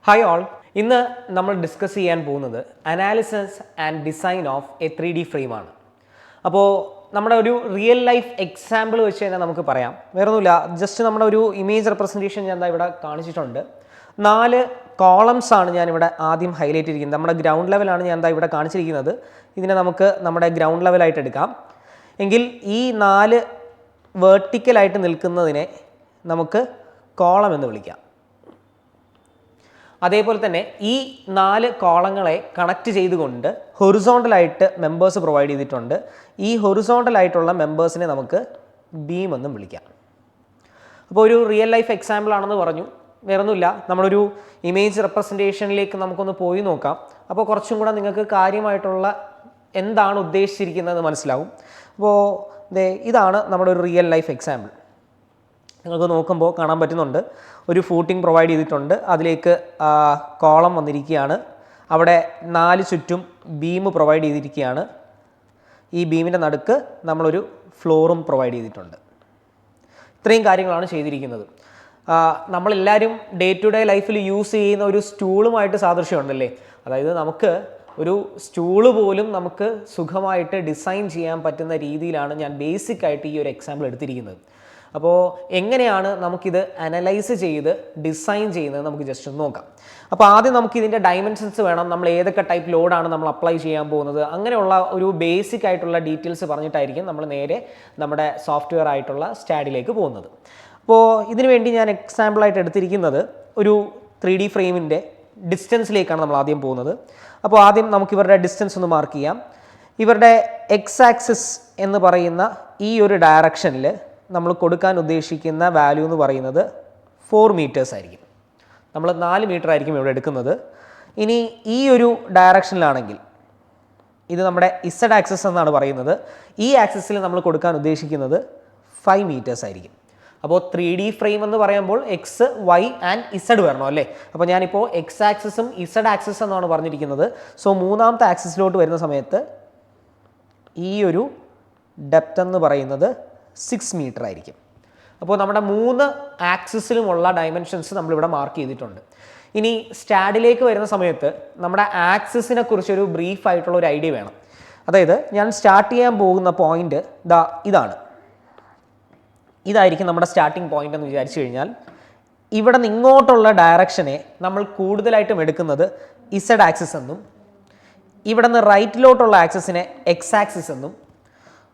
Hi all, ഇന്ന് നമ്മൾ discuss ചെയ്യാൻ പോകുന്നത് analysis and design of A 3D ഫ്രെയിമാണ്. അപ്പോൾ നമ്മുടെ ഒരു റിയൽ ലൈഫ് എക്സാമ്പിൾ വെച്ച് തന്നെ നമുക്ക് പറയാം. വേറൊന്നുമില്ല, ജസ്റ്റ് നമ്മുടെ ഒരു ഇമേജ് റെപ്രസെൻറ്റേഷൻ ഞാൻ ഇവിടെ കാണിച്ചിട്ടുണ്ട്. 4 കോളംസ് ആണ് ഞാനിവിടെ ആദ്യം ഹൈലൈറ്റ് ചെയ്തിരിക്കുന്നത്. നമ്മുടെ ഗ്രൗണ്ട് ലെവലാണ് ഞാൻ ഇവിടെ കാണിച്ചിരിക്കുന്നത്. ഇതിനെ നമുക്ക് നമ്മുടെ ഗ്രൗണ്ട് ലെവലായിട്ട് എടുക്കാം. എങ്കിൽ ഈ 4 വേർട്ടിക്കലായിട്ട് നിൽക്കുന്നതിനെ നമുക്ക് കോളം എന്ന് വിളിക്കാം. അതേപോലെ തന്നെ ഈ 4 കോളങ്ങളെ കണക്ട് ചെയ്തുകൊണ്ട് ഹൊറിസോണ്ടലായിട്ട് മെമ്പേഴ്സ് പ്രൊവൈഡ് ചെയ്തിട്ടുണ്ട്. ഈ ഹൊറിസോണ്ടലായിട്ടുള്ള മെമ്പേഴ്സിനെ നമുക്ക് ബീം എന്നും വിളിക്കാം. അപ്പോൾ ഒരു റിയൽ ലൈഫ് എക്സാമ്പിൾ ആണെന്ന് പറഞ്ഞു. വേറൊന്നുമില്ല, നമ്മളൊരു ഇമേജ് റെപ്രസെൻറ്റേഷനിലേക്ക് നമുക്കൊന്ന് പോയി നോക്കാം. അപ്പോൾ കുറച്ചും കൂടെ നിങ്ങൾക്ക് കാര്യമായിട്ടുള്ള എന്താണ് ഉദ്ദേശിച്ചിരിക്കുന്നത് മനസ്സിലാവും. അപ്പോൾ ഇതാണ് നമ്മുടെ ഒരു റിയൽ ലൈഫ് എക്സാമ്പിൾ. നിങ്ങൾക്ക് നോക്കുമ്പോൾ കാണാൻ പറ്റുന്നുണ്ട്, ഒരു ഫൂട്ടിംഗ് പ്രൊവൈഡ് ചെയ്തിട്ടുണ്ട്. അതിലേക്ക് കോളം വന്നിരിക്കുകയാണ്. അവിടെ 4 ചുറ്റും ബീം പ്രൊവൈഡ് ചെയ്തിരിക്കുകയാണ്. ഈ ബീമിൻ്റെ നടുക്ക് നമ്മളൊരു ഫ്ലോറും പ്രൊവൈഡ് ചെയ്തിട്ടുണ്ട്. ഇത്രയും കാര്യങ്ങളാണ് ചെയ്തിരിക്കുന്നത്. നമ്മളെല്ലാവരും ഡേ ടു ഡേ ലൈഫിൽ യൂസ് ചെയ്യുന്ന ഒരു സ്റ്റൂളുമായിട്ട് സാദൃശ്യമുണ്ടല്ലേ. അതായത് നമുക്ക് ഒരു സ്റ്റൂള് പോലും നമുക്ക് സുഖമായിട്ട് ഡിസൈൻ ചെയ്യാൻ പറ്റുന്ന രീതിയിലാണ് ഞാൻ ബേസിക്കായിട്ട് ഈ ഒരു എക്സാമ്പിൾ എടുത്തിരിക്കുന്നത്. അപ്പോൾ എങ്ങനെയാണ് നമുക്കിത് അനലൈസ് ചെയ്ത് ഡിസൈൻ ചെയ്യുന്നത് നമുക്ക് ജസ്റ്റ് ഒന്ന് നോക്കാം. അപ്പോൾ ആദ്യം നമുക്ക് ഇതിൻ്റെ ഡയമെൻഷൻസ് വേണം, നമ്മൾ ഏതൊക്കെ ടൈപ്പ് ലോഡാണ് നമ്മൾ അപ്ലൈ ചെയ്യാൻ പോകുന്നത്, അങ്ങനെയുള്ള ഒരു ബേസിക് ആയിട്ടുള്ള ഡീറ്റെയിൽസ് പറഞ്ഞിട്ടായിരിക്കും നമ്മൾ നേരെ നമ്മുടെ സോഫ്റ്റ്വെയർ ആയിട്ടുള്ള സ്റ്റാഡിലേക്ക് പോകുന്നത്. അപ്പോൾ ഇതിനു വേണ്ടി ഞാൻ എക്സാമ്പിളായിട്ട് എടുത്തിരിക്കുന്നത് ഒരു 3D ഫ്രെയിമിൻ്റെ ഡിസ്റ്റൻസിലേക്കാണ് നമ്മൾ ആദ്യം പോകുന്നത്. അപ്പോൾ ആദ്യം നമുക്ക് ഇവരുടെ ഡിസ്റ്റൻസ് ഒന്ന് മാർക്ക് ചെയ്യാം. ഇവരുടെ എക്സ് ആക്സിസ് എന്ന് പറയുന്ന ഈ ഒരു ഡയറക്ഷനിൽ നമ്മൾ കൊടുക്കാൻ ഉദ്ദേശിക്കുന്ന വാല്യൂ എന്ന് പറയുന്നത് 4 മീറ്റേഴ്സ് ആയിരിക്കും. നമ്മൾ 4 മീറ്റർ ആയിരിക്കും ഇവിടെ എടുക്കുന്നത്. ഇനി ഈ ഒരു ഡയറക്ഷനിലാണെങ്കിൽ ഇത് നമ്മുടെ ഇസഡ് ആക്സിസ് എന്നാണ് പറയുന്നത്. ഈ ആക്സിസിൽ നമ്മൾ കൊടുക്കാൻ ഉദ്ദേശിക്കുന്നത് 5 മീറ്റേഴ്സ് ആയിരിക്കും. അപ്പോൾ 3D ഫ്രെയിം എന്ന് പറയുമ്പോൾ എക്സ്, വൈ ആൻഡ് ഇസഡ് വരണം അല്ലേ. അപ്പോൾ ഞാനിപ്പോൾ എക്സ് ആക്സിസും ഇസഡ് ആക്സിസ് എന്നാണ് പറഞ്ഞിരിക്കുന്നത്. സോ മൂന്നാമത്തെ ആക്സിസിലോട്ട് വരുന്ന സമയത്ത് ഈ ഒരു ഡെപ്ത് എന്ന് പറയുന്നത് 6 മീറ്റർ ആയിരിക്കും. അപ്പോൾ നമ്മുടെ 3 ആക്സിസിലുമുള്ള ഡയമെൻഷൻസ് നമ്മളിവിടെ മാർക്ക് ചെയ്തിട്ടുണ്ട്. ഇനി സ്റ്റാഡിലേക്ക് വരുന്ന സമയത്ത് നമ്മുടെ ആക്സിസിനെ കുറിച്ചൊരു ബ്രീഫ് ആയിട്ടുള്ള ഒരു ഐഡിയ വേണം. അതായത് ഞാൻ സ്റ്റാർട്ട് ചെയ്യാൻ പോകുന്ന പോയിന്റ് ഇതായിരിക്കും നമ്മുടെ സ്റ്റാർട്ടിംഗ് പോയിന്റ് എന്ന് വിചാരിച്ചു കഴിഞ്ഞാൽ, ഇവിടെ നിന്ന് ഇങ്ങോട്ടുള്ള ഡയറക്ഷനെ നമ്മൾ കൂടുതലായിട്ടും എടുക്കുന്നത് ഇസഡ് ആക്സിസ് എന്നും, ഇവിടെ നിന്ന് റൈറ്റിലോട്ടുള്ള ആക്സിസിനെ എക്സ് ആക്സിസ് എന്നും,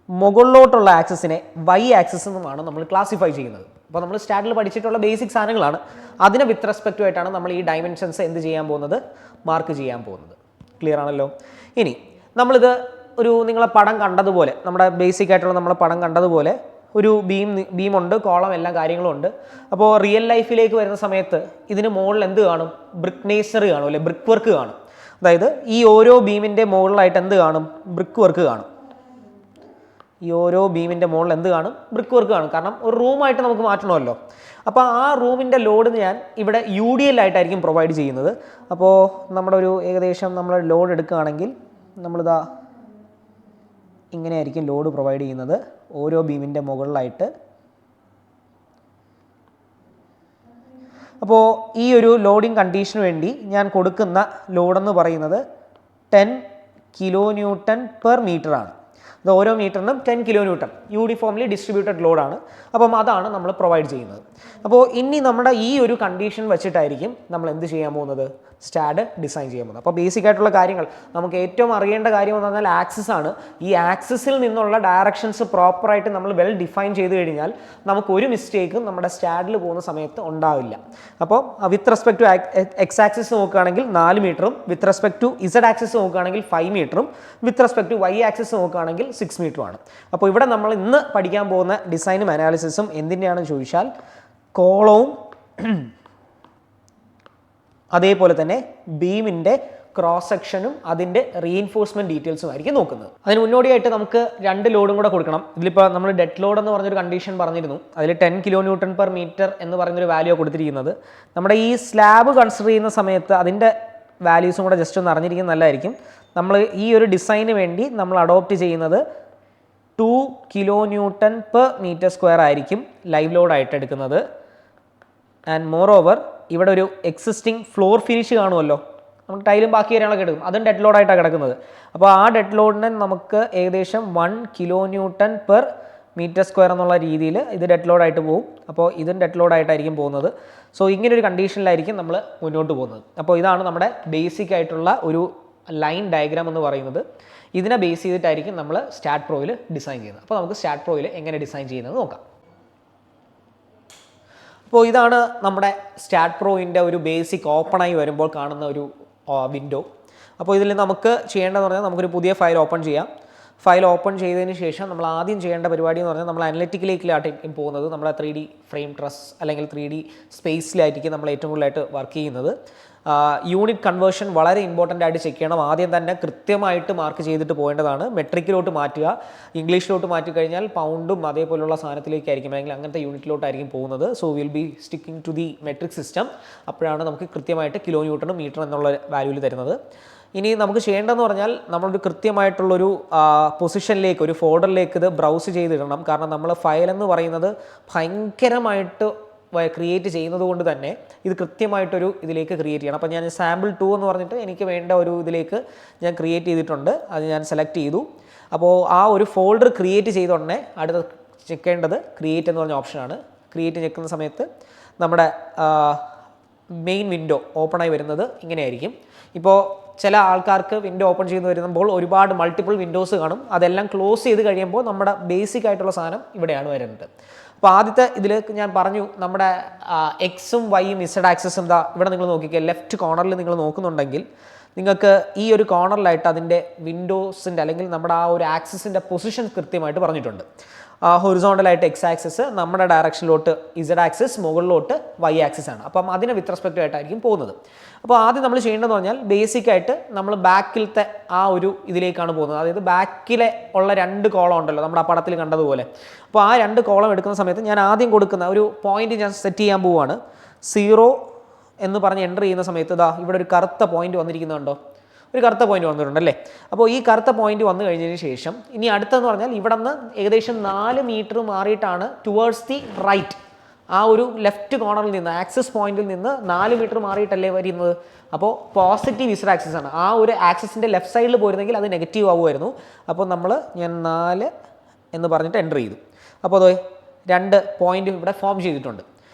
മുകളിലോട്ടുള്ള ആക്സിസിനെ വൈ ആക്സിസ് എന്നുമാണ് നമ്മൾ ക്ലാസിഫൈ ചെയ്യുന്നത്. അപ്പോൾ നമ്മൾ സ്റ്റാഡിൽ പഠിച്ചിട്ടുള്ള ബേസിക് സാധനങ്ങളാണ്. അതിനെ വിത്ത് റെസ്പെക്റ്റു ആയിട്ടാണ് നമ്മൾ ഈ ഡയമെൻഷൻസ് എന്ത് ചെയ്യാൻ പോകുന്നത്, മാർക്ക് ചെയ്യാൻ പോകുന്നത്. ക്ലിയർ ആണല്ലോ. ഇനി നമ്മളിത് നിങ്ങളെ പടം കണ്ടതുപോലെ, നമ്മുടെ ബേസിക് ആയിട്ടുള്ള നമ്മളെ പടം കണ്ടതുപോലെ ഒരു ബീമുണ്ട്, കോളം, എല്ലാ കാര്യങ്ങളും ഉണ്ട്. അപ്പോൾ റിയൽ ലൈഫിലേക്ക് വരുന്ന സമയത്ത് ഇതിന് മുകളിൽ എന്ത് കാണും, ബ്രിക്ക് നേച്ചർ കാണും അല്ലെ, ബ്രിക്ക് വർക്ക് കാണും. അതായത് ഈ ഓരോ ബീമിൻ്റെ മുകളിലായിട്ട് എന്ത് കാണും, ബ്രിക്ക് വർക്ക് കാണും. ഈ ഓരോ ബീമിൻ്റെ മുകളിൽ എന്ത് കാണും, ബ്രിക്ക് വർക്ക് കാണും. കാരണം ഒരു റൂമായിട്ട് നമുക്ക് മാറ്റണമല്ലോ. അപ്പോൾ ആ റൂമിൻ്റെ ലോഡ് ഞാൻ ഇവിടെ UDL ആയിട്ടായിരിക്കും പ്രൊവൈഡ് ചെയ്യുന്നത്. അപ്പോൾ നമ്മുടെ ഒരു ഏകദേശം നമ്മൾ ലോഡ് എടുക്കുകയാണെങ്കിൽ നമ്മളിതാ ഇങ്ങനെയായിരിക്കും ലോഡ് പ്രൊവൈഡ് ചെയ്യുന്നത് ഓരോ ബീമിൻ്റെ മുകളിലായിട്ട്. അപ്പോൾ ഈ ഒരു ലോഡിങ് കണ്ടീഷന് വേണ്ടി ഞാൻ കൊടുക്കുന്ന ലോഡെന്ന് പറയുന്നത് 10 കിലോ ന്യൂട്ടൺ പെർ മീറ്റർ ആണ്. ഇത് ഓരോ മീറ്ററിനും 10 കിലോ ന്യൂട്ടൺ യൂണിഫോംലി ഡിസ്ട്രിബ്യൂട്ടഡ് ലോഡാണ്. അപ്പം അതാണ് നമ്മൾ പ്രൊവൈഡ് ചെയ്യുന്നത്. അപ്പോൾ ഇനി നമ്മുടെ ഈ ഒരു കണ്ടീഷൻ വെച്ചിട്ടായിരിക്കും നമ്മൾ എന്ത് ചെയ്യാൻ പോകുന്നത്, സ്റ്റാഡ് ഡിസൈൻ ചെയ്യാൻ പോകുന്നത്. അപ്പോൾ ബേസിക് ആയിട്ടുള്ള കാര്യങ്ങൾ നമുക്ക് ഏറ്റവും അറിയേണ്ട കാര്യം എന്ന് പറഞ്ഞാൽ ആക്സിസ് ആണ്. ഈ ആക്സിസിൽ നിന്നുള്ള ഡയറക്ഷൻസ് പ്രോപ്പറായിട്ട് നമ്മൾ വെൽ ഡിഫൈൻ ചെയ്ത് കഴിഞ്ഞാൽ നമുക്ക് ഒരു മിസ്റ്റേക്കും നമ്മുടെ സ്റ്റാഡിൽ പോകുന്ന സമയത്ത് ഉണ്ടാവില്ല. അപ്പോൾ with respect to X axis നോക്കുകയാണെങ്കിൽ 4 മീറ്ററും, with respect to Z axis നോക്കുകയാണെങ്കിൽ 5 മീറ്ററും, with respect to Y axis നോക്കുകയാണെങ്കിൽ 6 മീറ്ററുമാണ്. അപ്പോൾ ഇവിടെ നമ്മൾ ഇന്ന് പഠിക്കാൻ പോകുന്ന ഡിസൈനും അനാലിസിസും എന്തിൻ്റെയാണെന്ന് ചോദിച്ചാൽ കോളവും അതേപോലെ തന്നെ ബീമിൻ്റെ ക്രോസ് സെക്ഷനും അതിൻ്റെ റീഇൻഫോഴ്സ്മെൻറ്റ് ഡീറ്റെയിൽസും ആയിരിക്കും നോക്കുന്നത്. അതിന് മുന്നോടിയായിട്ട് നമുക്ക് 2 ലോഡും കൂടെ കൊടുക്കണം. ഇതിലിപ്പോൾ നമ്മൾ ഡെഡ് ലോഡ് എന്ന് പറഞ്ഞൊരു കണ്ടീഷൻ പറഞ്ഞിരുന്നു. അതിൽ 10 കിലോ ന്യൂട്ടൺ പെർ മീറ്റർ എന്ന് പറയുന്നൊരു വാല്യൂ കൊടുത്തിരിക്കുന്നത്. നമ്മുടെ ഈ സ്ലാബ് കൺസിഡർ ചെയ്യുന്ന സമയത്ത് അതിൻ്റെ വാല്യൂസും കൂടെ ജസ്റ്റ് ഒന്ന് അറിഞ്ഞിരിക്കുന്നത് നല്ലതായിരിക്കും. നമ്മൾ ഈ ഒരു ഡിസൈന് വേണ്ടി നമ്മൾ അഡോപ്റ്റ് ചെയ്യുന്നത് 2 kilo newton per metre square ആയിരിക്കും ലൈവ് ലോഡായിട്ട് എടുക്കുന്നത്. ആൻഡ് മോർ ഓവർ ഇവിടെ ഒരു എക്സിസ്റ്റിംഗ് ഫ്ലോർ ഫിനിഷ് കാണുമല്ലോ, നമുക്ക് ടൈലും ബാക്കി കാര്യങ്ങളൊക്കെ എടുക്കും, അതും ഡെഡ് ലോഡായിട്ടാണ് കിടക്കുന്നത്. അപ്പോൾ ആ ഡെഡ് ലോഡിനെ നമുക്ക് ഏകദേശം 1 kN/m² എന്നുള്ള രീതിയിൽ ഇത് ഡെഡ് ലോഡായിട്ട് പോകും. അപ്പോൾ ഇതും ഡെഡ് ലോഡായിട്ടായിരിക്കും പോകുന്നത്. സോ ഇങ്ങനൊരു കണ്ടീഷനിലായിരിക്കും നമ്മൾ മുന്നോട്ട് പോകുന്നത്. അപ്പോൾ ഇതാണ് നമ്മുടെ ബേസിക് ആയിട്ടുള്ള ഒരു ലൈൻ ഡയഗ്രാം എന്ന് പറയുന്നത്. ഇതിനെ ബേസ് ചെയ്തിട്ടായിരിക്കും നമ്മൾ സ്റ്റാറ്റ് പ്രോയിൽ ഡിസൈൻ ചെയ്യുന്നത്. അപ്പോൾ നമുക്ക് സ്റ്റാറ്റ് പ്രോയിൽ എങ്ങനെ ഡിസൈൻ ചെയ്യുന്നത് നോക്കാം. അപ്പോൾ ഇതാണ് നമ്മുടെ സ്റ്റാറ്റ് പ്രോയിൻ്റെ ഒരു ബേസിക് ഓപ്പണായി വരുമ്പോൾ കാണുന്ന ഒരു വിൻഡോ. അപ്പോൾ ഇതിൽ നമുക്ക് ചെയ്യേണ്ടതെന്ന് പറഞ്ഞാൽ നമുക്കൊരു പുതിയ ഫയൽ ഓപ്പൺ ചെയ്യാം. ഫയൽ ഓപ്പൺ ചെയ്തതിന് ശേഷം നമ്മൾ ആദ്യം ചെയ്യേണ്ട പരിപാടി എന്ന് പറഞ്ഞാൽ നമ്മൾ അനലിറ്റിക്കിലേക്കായിരിക്കും പോകുന്നത്. നമ്മുടെ 3D ഫ്രെയിം ട്രസ് അല്ലെങ്കിൽ 3D സ്പേസിലായിരിക്കും നമ്മൾ ഏറ്റവും കൂടുതലായിട്ട് വർക്ക് ചെയ്യുന്നത്. യൂണിറ്റ് കൺവേർഷൻ വളരെ ഇമ്പോർട്ടൻ്റ് ആയിട്ട് ചെക്ക് ചെയ്യണം. ആദ്യം തന്നെ കൃത്യമായിട്ട് മാർക്ക് ചെയ്തിട്ട് പോകേണ്ടതാണ്. മെട്രിക്കിലോട്ട് മാറ്റുക, ഇംഗ്ലീഷിലോട്ട് മാറ്റി കഴിഞ്ഞാൽ പൗണ്ടും അതേപോലുള്ള സാധനത്തിലേക്കായിരിക്കും അല്ലെങ്കിൽ അങ്ങനത്തെ യൂണിറ്റിലോട്ടായിരിക്കും പോകുന്നത്. So will be sticking to the metric system. അപ്പോഴാണ് നമുക്ക് കൃത്യമായിട്ട് കിലോ ന്യൂട്ടണും മീറ്റർ എന്നുള്ള വാല്യൂവിൽ തരുന്നത്. ഇനി നമുക്ക് ചെയ്യേണ്ടതെന്ന് പറഞ്ഞാൽ നമ്മളൊരു കൃത്യമായിട്ടുള്ളൊരു പൊസിഷനിലേക്ക്, ഒരു ഫോൾഡറിലേക്ക് ഇത് ബ്രൗസ് ചെയ്തിടണം. കാരണം നമ്മൾ ഫയൽ എന്ന് പറയുന്നത് ഭയങ്കരമായിട്ട് ക്രിയേറ്റ് ചെയ്യുന്നത് കൊണ്ട് തന്നെ ഇത് കൃത്യമായിട്ടൊരു ഇതിലേക്ക് ക്രിയേറ്റ് ചെയ്യണം. അപ്പോൾ ഞാൻ സാമ്പിൾ 2 എന്ന് പറഞ്ഞിട്ട് എനിക്ക് വേണ്ട ഒരു ഇതിലേക്ക് ഞാൻ ക്രിയേറ്റ് ചെയ്തിട്ടുണ്ട്. അത് ഞാൻ സെലക്ട് ചെയ്തു. അപ്പോൾ ആ ഒരു ഫോൾഡർ ക്രിയേറ്റ് ചെയ്ത ഉടനെ അടുത്ത ചെക്കേണ്ടത് ക്രിയേറ്റ് എന്ന് പറഞ്ഞ ഓപ്ഷനാണ്. ക്രിയേറ്റ് ഞെക്കുന്ന സമയത്ത് നമ്മുടെ മെയിൻ വിൻഡോ ഓപ്പണായി വരുന്നത് ഇങ്ങനെയായിരിക്കും. ഇപ്പോൾ ചില ആൾക്കാർക്ക് വിൻഡോ ഓപ്പൺ ചെയ്ത് വരുമ്പോൾ ഒരുപാട് മൾട്ടിപ്പിൾ വിൻഡോസ് കാണും. അതെല്ലാം ക്ലോസ് ചെയ്ത് കഴിയുമ്പോൾ നമ്മുടെ ബേസിക് ആയിട്ടുള്ള സാധനം ഇവിടെയാണ് വരുന്നത്. അപ്പോൾ ആദ്യത്തെ ഇതിൽ ഞാൻ പറഞ്ഞു നമ്മുടെ എക്സും വൈയും ഇസഡ് ആക്സസും എന്താ ഇവിടെ നിങ്ങൾ നോക്കിക്കുക. ലെഫ്റ്റ് കോർണറിൽ നിങ്ങൾ നോക്കുന്നുണ്ടെങ്കിൽ നിങ്ങൾക്ക് ഈ ഒരു കോർണറിലായിട്ട് അതിൻ്റെ വിൻഡോസിൻ്റെ അല്ലെങ്കിൽ നമ്മുടെ ആ ഒരു ആക്സസിൻ്റെ പൊസിഷൻ കൃത്യമായിട്ട് പറഞ്ഞിട്ടുണ്ട്. ഹൊറിസോണ്ടലായിട്ട് എക്സ് ആക്സസ്, നമ്മുടെ ഡയറക്ഷനിലോട്ട് ഇസഡ് ആക്സസ്, മുകളിലോട്ട് വൈ ആക്സസ് ആണ്. അപ്പം അതിനെ വിത്ത് റെസ്പെക്റ്റ് ആയിട്ടായിരിക്കും പോകുന്നത്. അപ്പോൾ ആദ്യം നമ്മൾ ചെയ്യേണ്ടതെന്ന് പറഞ്ഞാൽ ബേസിക്കായിട്ട് നമ്മൾ ബാക്കിലത്തെ ആ ഒരു ഇതിലേക്കാണ് പോകുന്നത്. അതായത് ബാക്കിലെ ഉള്ള 2 കോളം ഉണ്ടല്ലോ നമ്മുടെ ആ പടത്തിൽ കണ്ടതുപോലെ. അപ്പോൾ ആ 2 കോളം എടുക്കുന്ന സമയത്ത് ഞാൻ ആദ്യം കൊടുക്കുന്ന ഒരു പോയിന്റ് ഞാൻ സെറ്റ് ചെയ്യാൻ പോവുകയാണ്. 0 എന്ന് പറഞ്ഞ് എൻ്റർ ചെയ്യുന്ന സമയത്ത് ഇതാ ഇവിടെ ഒരു കറുത്ത പോയിന്റ് വന്നിരിക്കുന്നുണ്ടോ? ഒരു കറുത്ത പോയിന്റ് വന്നിട്ടുണ്ടല്ലേ. അപ്പോൾ ഈ കറുത്ത പോയിന്റ് വന്നു കഴിഞ്ഞതിന് ശേഷം ഇനി അടുത്തെന്ന് പറഞ്ഞാൽ ഇവിടെ നിന്ന് ഏകദേശം 4 മീറ്റർ മാറിയിട്ടാണ് ടുവേർഡ്സ് ദി റൈറ്റ്, ആ ഒരു ലെഫ്റ്റ് കോർണറിൽ നിന്ന് ആക്സസ് പോയിന്റിൽ നിന്ന് 4 മീറ്റർ മാറിയിട്ടല്ലേ വരുന്നത്. അപ്പോൾ പോസിറ്റീവ് ഇസഡ് ആക്സസ് ആണ്. ആ ഒരു ആക്സസിൻ്റെ ലെഫ്റ്റ് സൈഡിൽ പോയിരുന്നെങ്കിൽ അത് നെഗറ്റീവ് ആവുമായിരുന്നു. അപ്പോൾ ഞാൻ 4 എന്ന് പറഞ്ഞിട്ട് എൻ്റർ ചെയ്തു. അപ്പോൾ അതോ 2 പോയിന്റ് ഇവിടെ ഫോം ചെയ്തിട്ടുണ്ട്.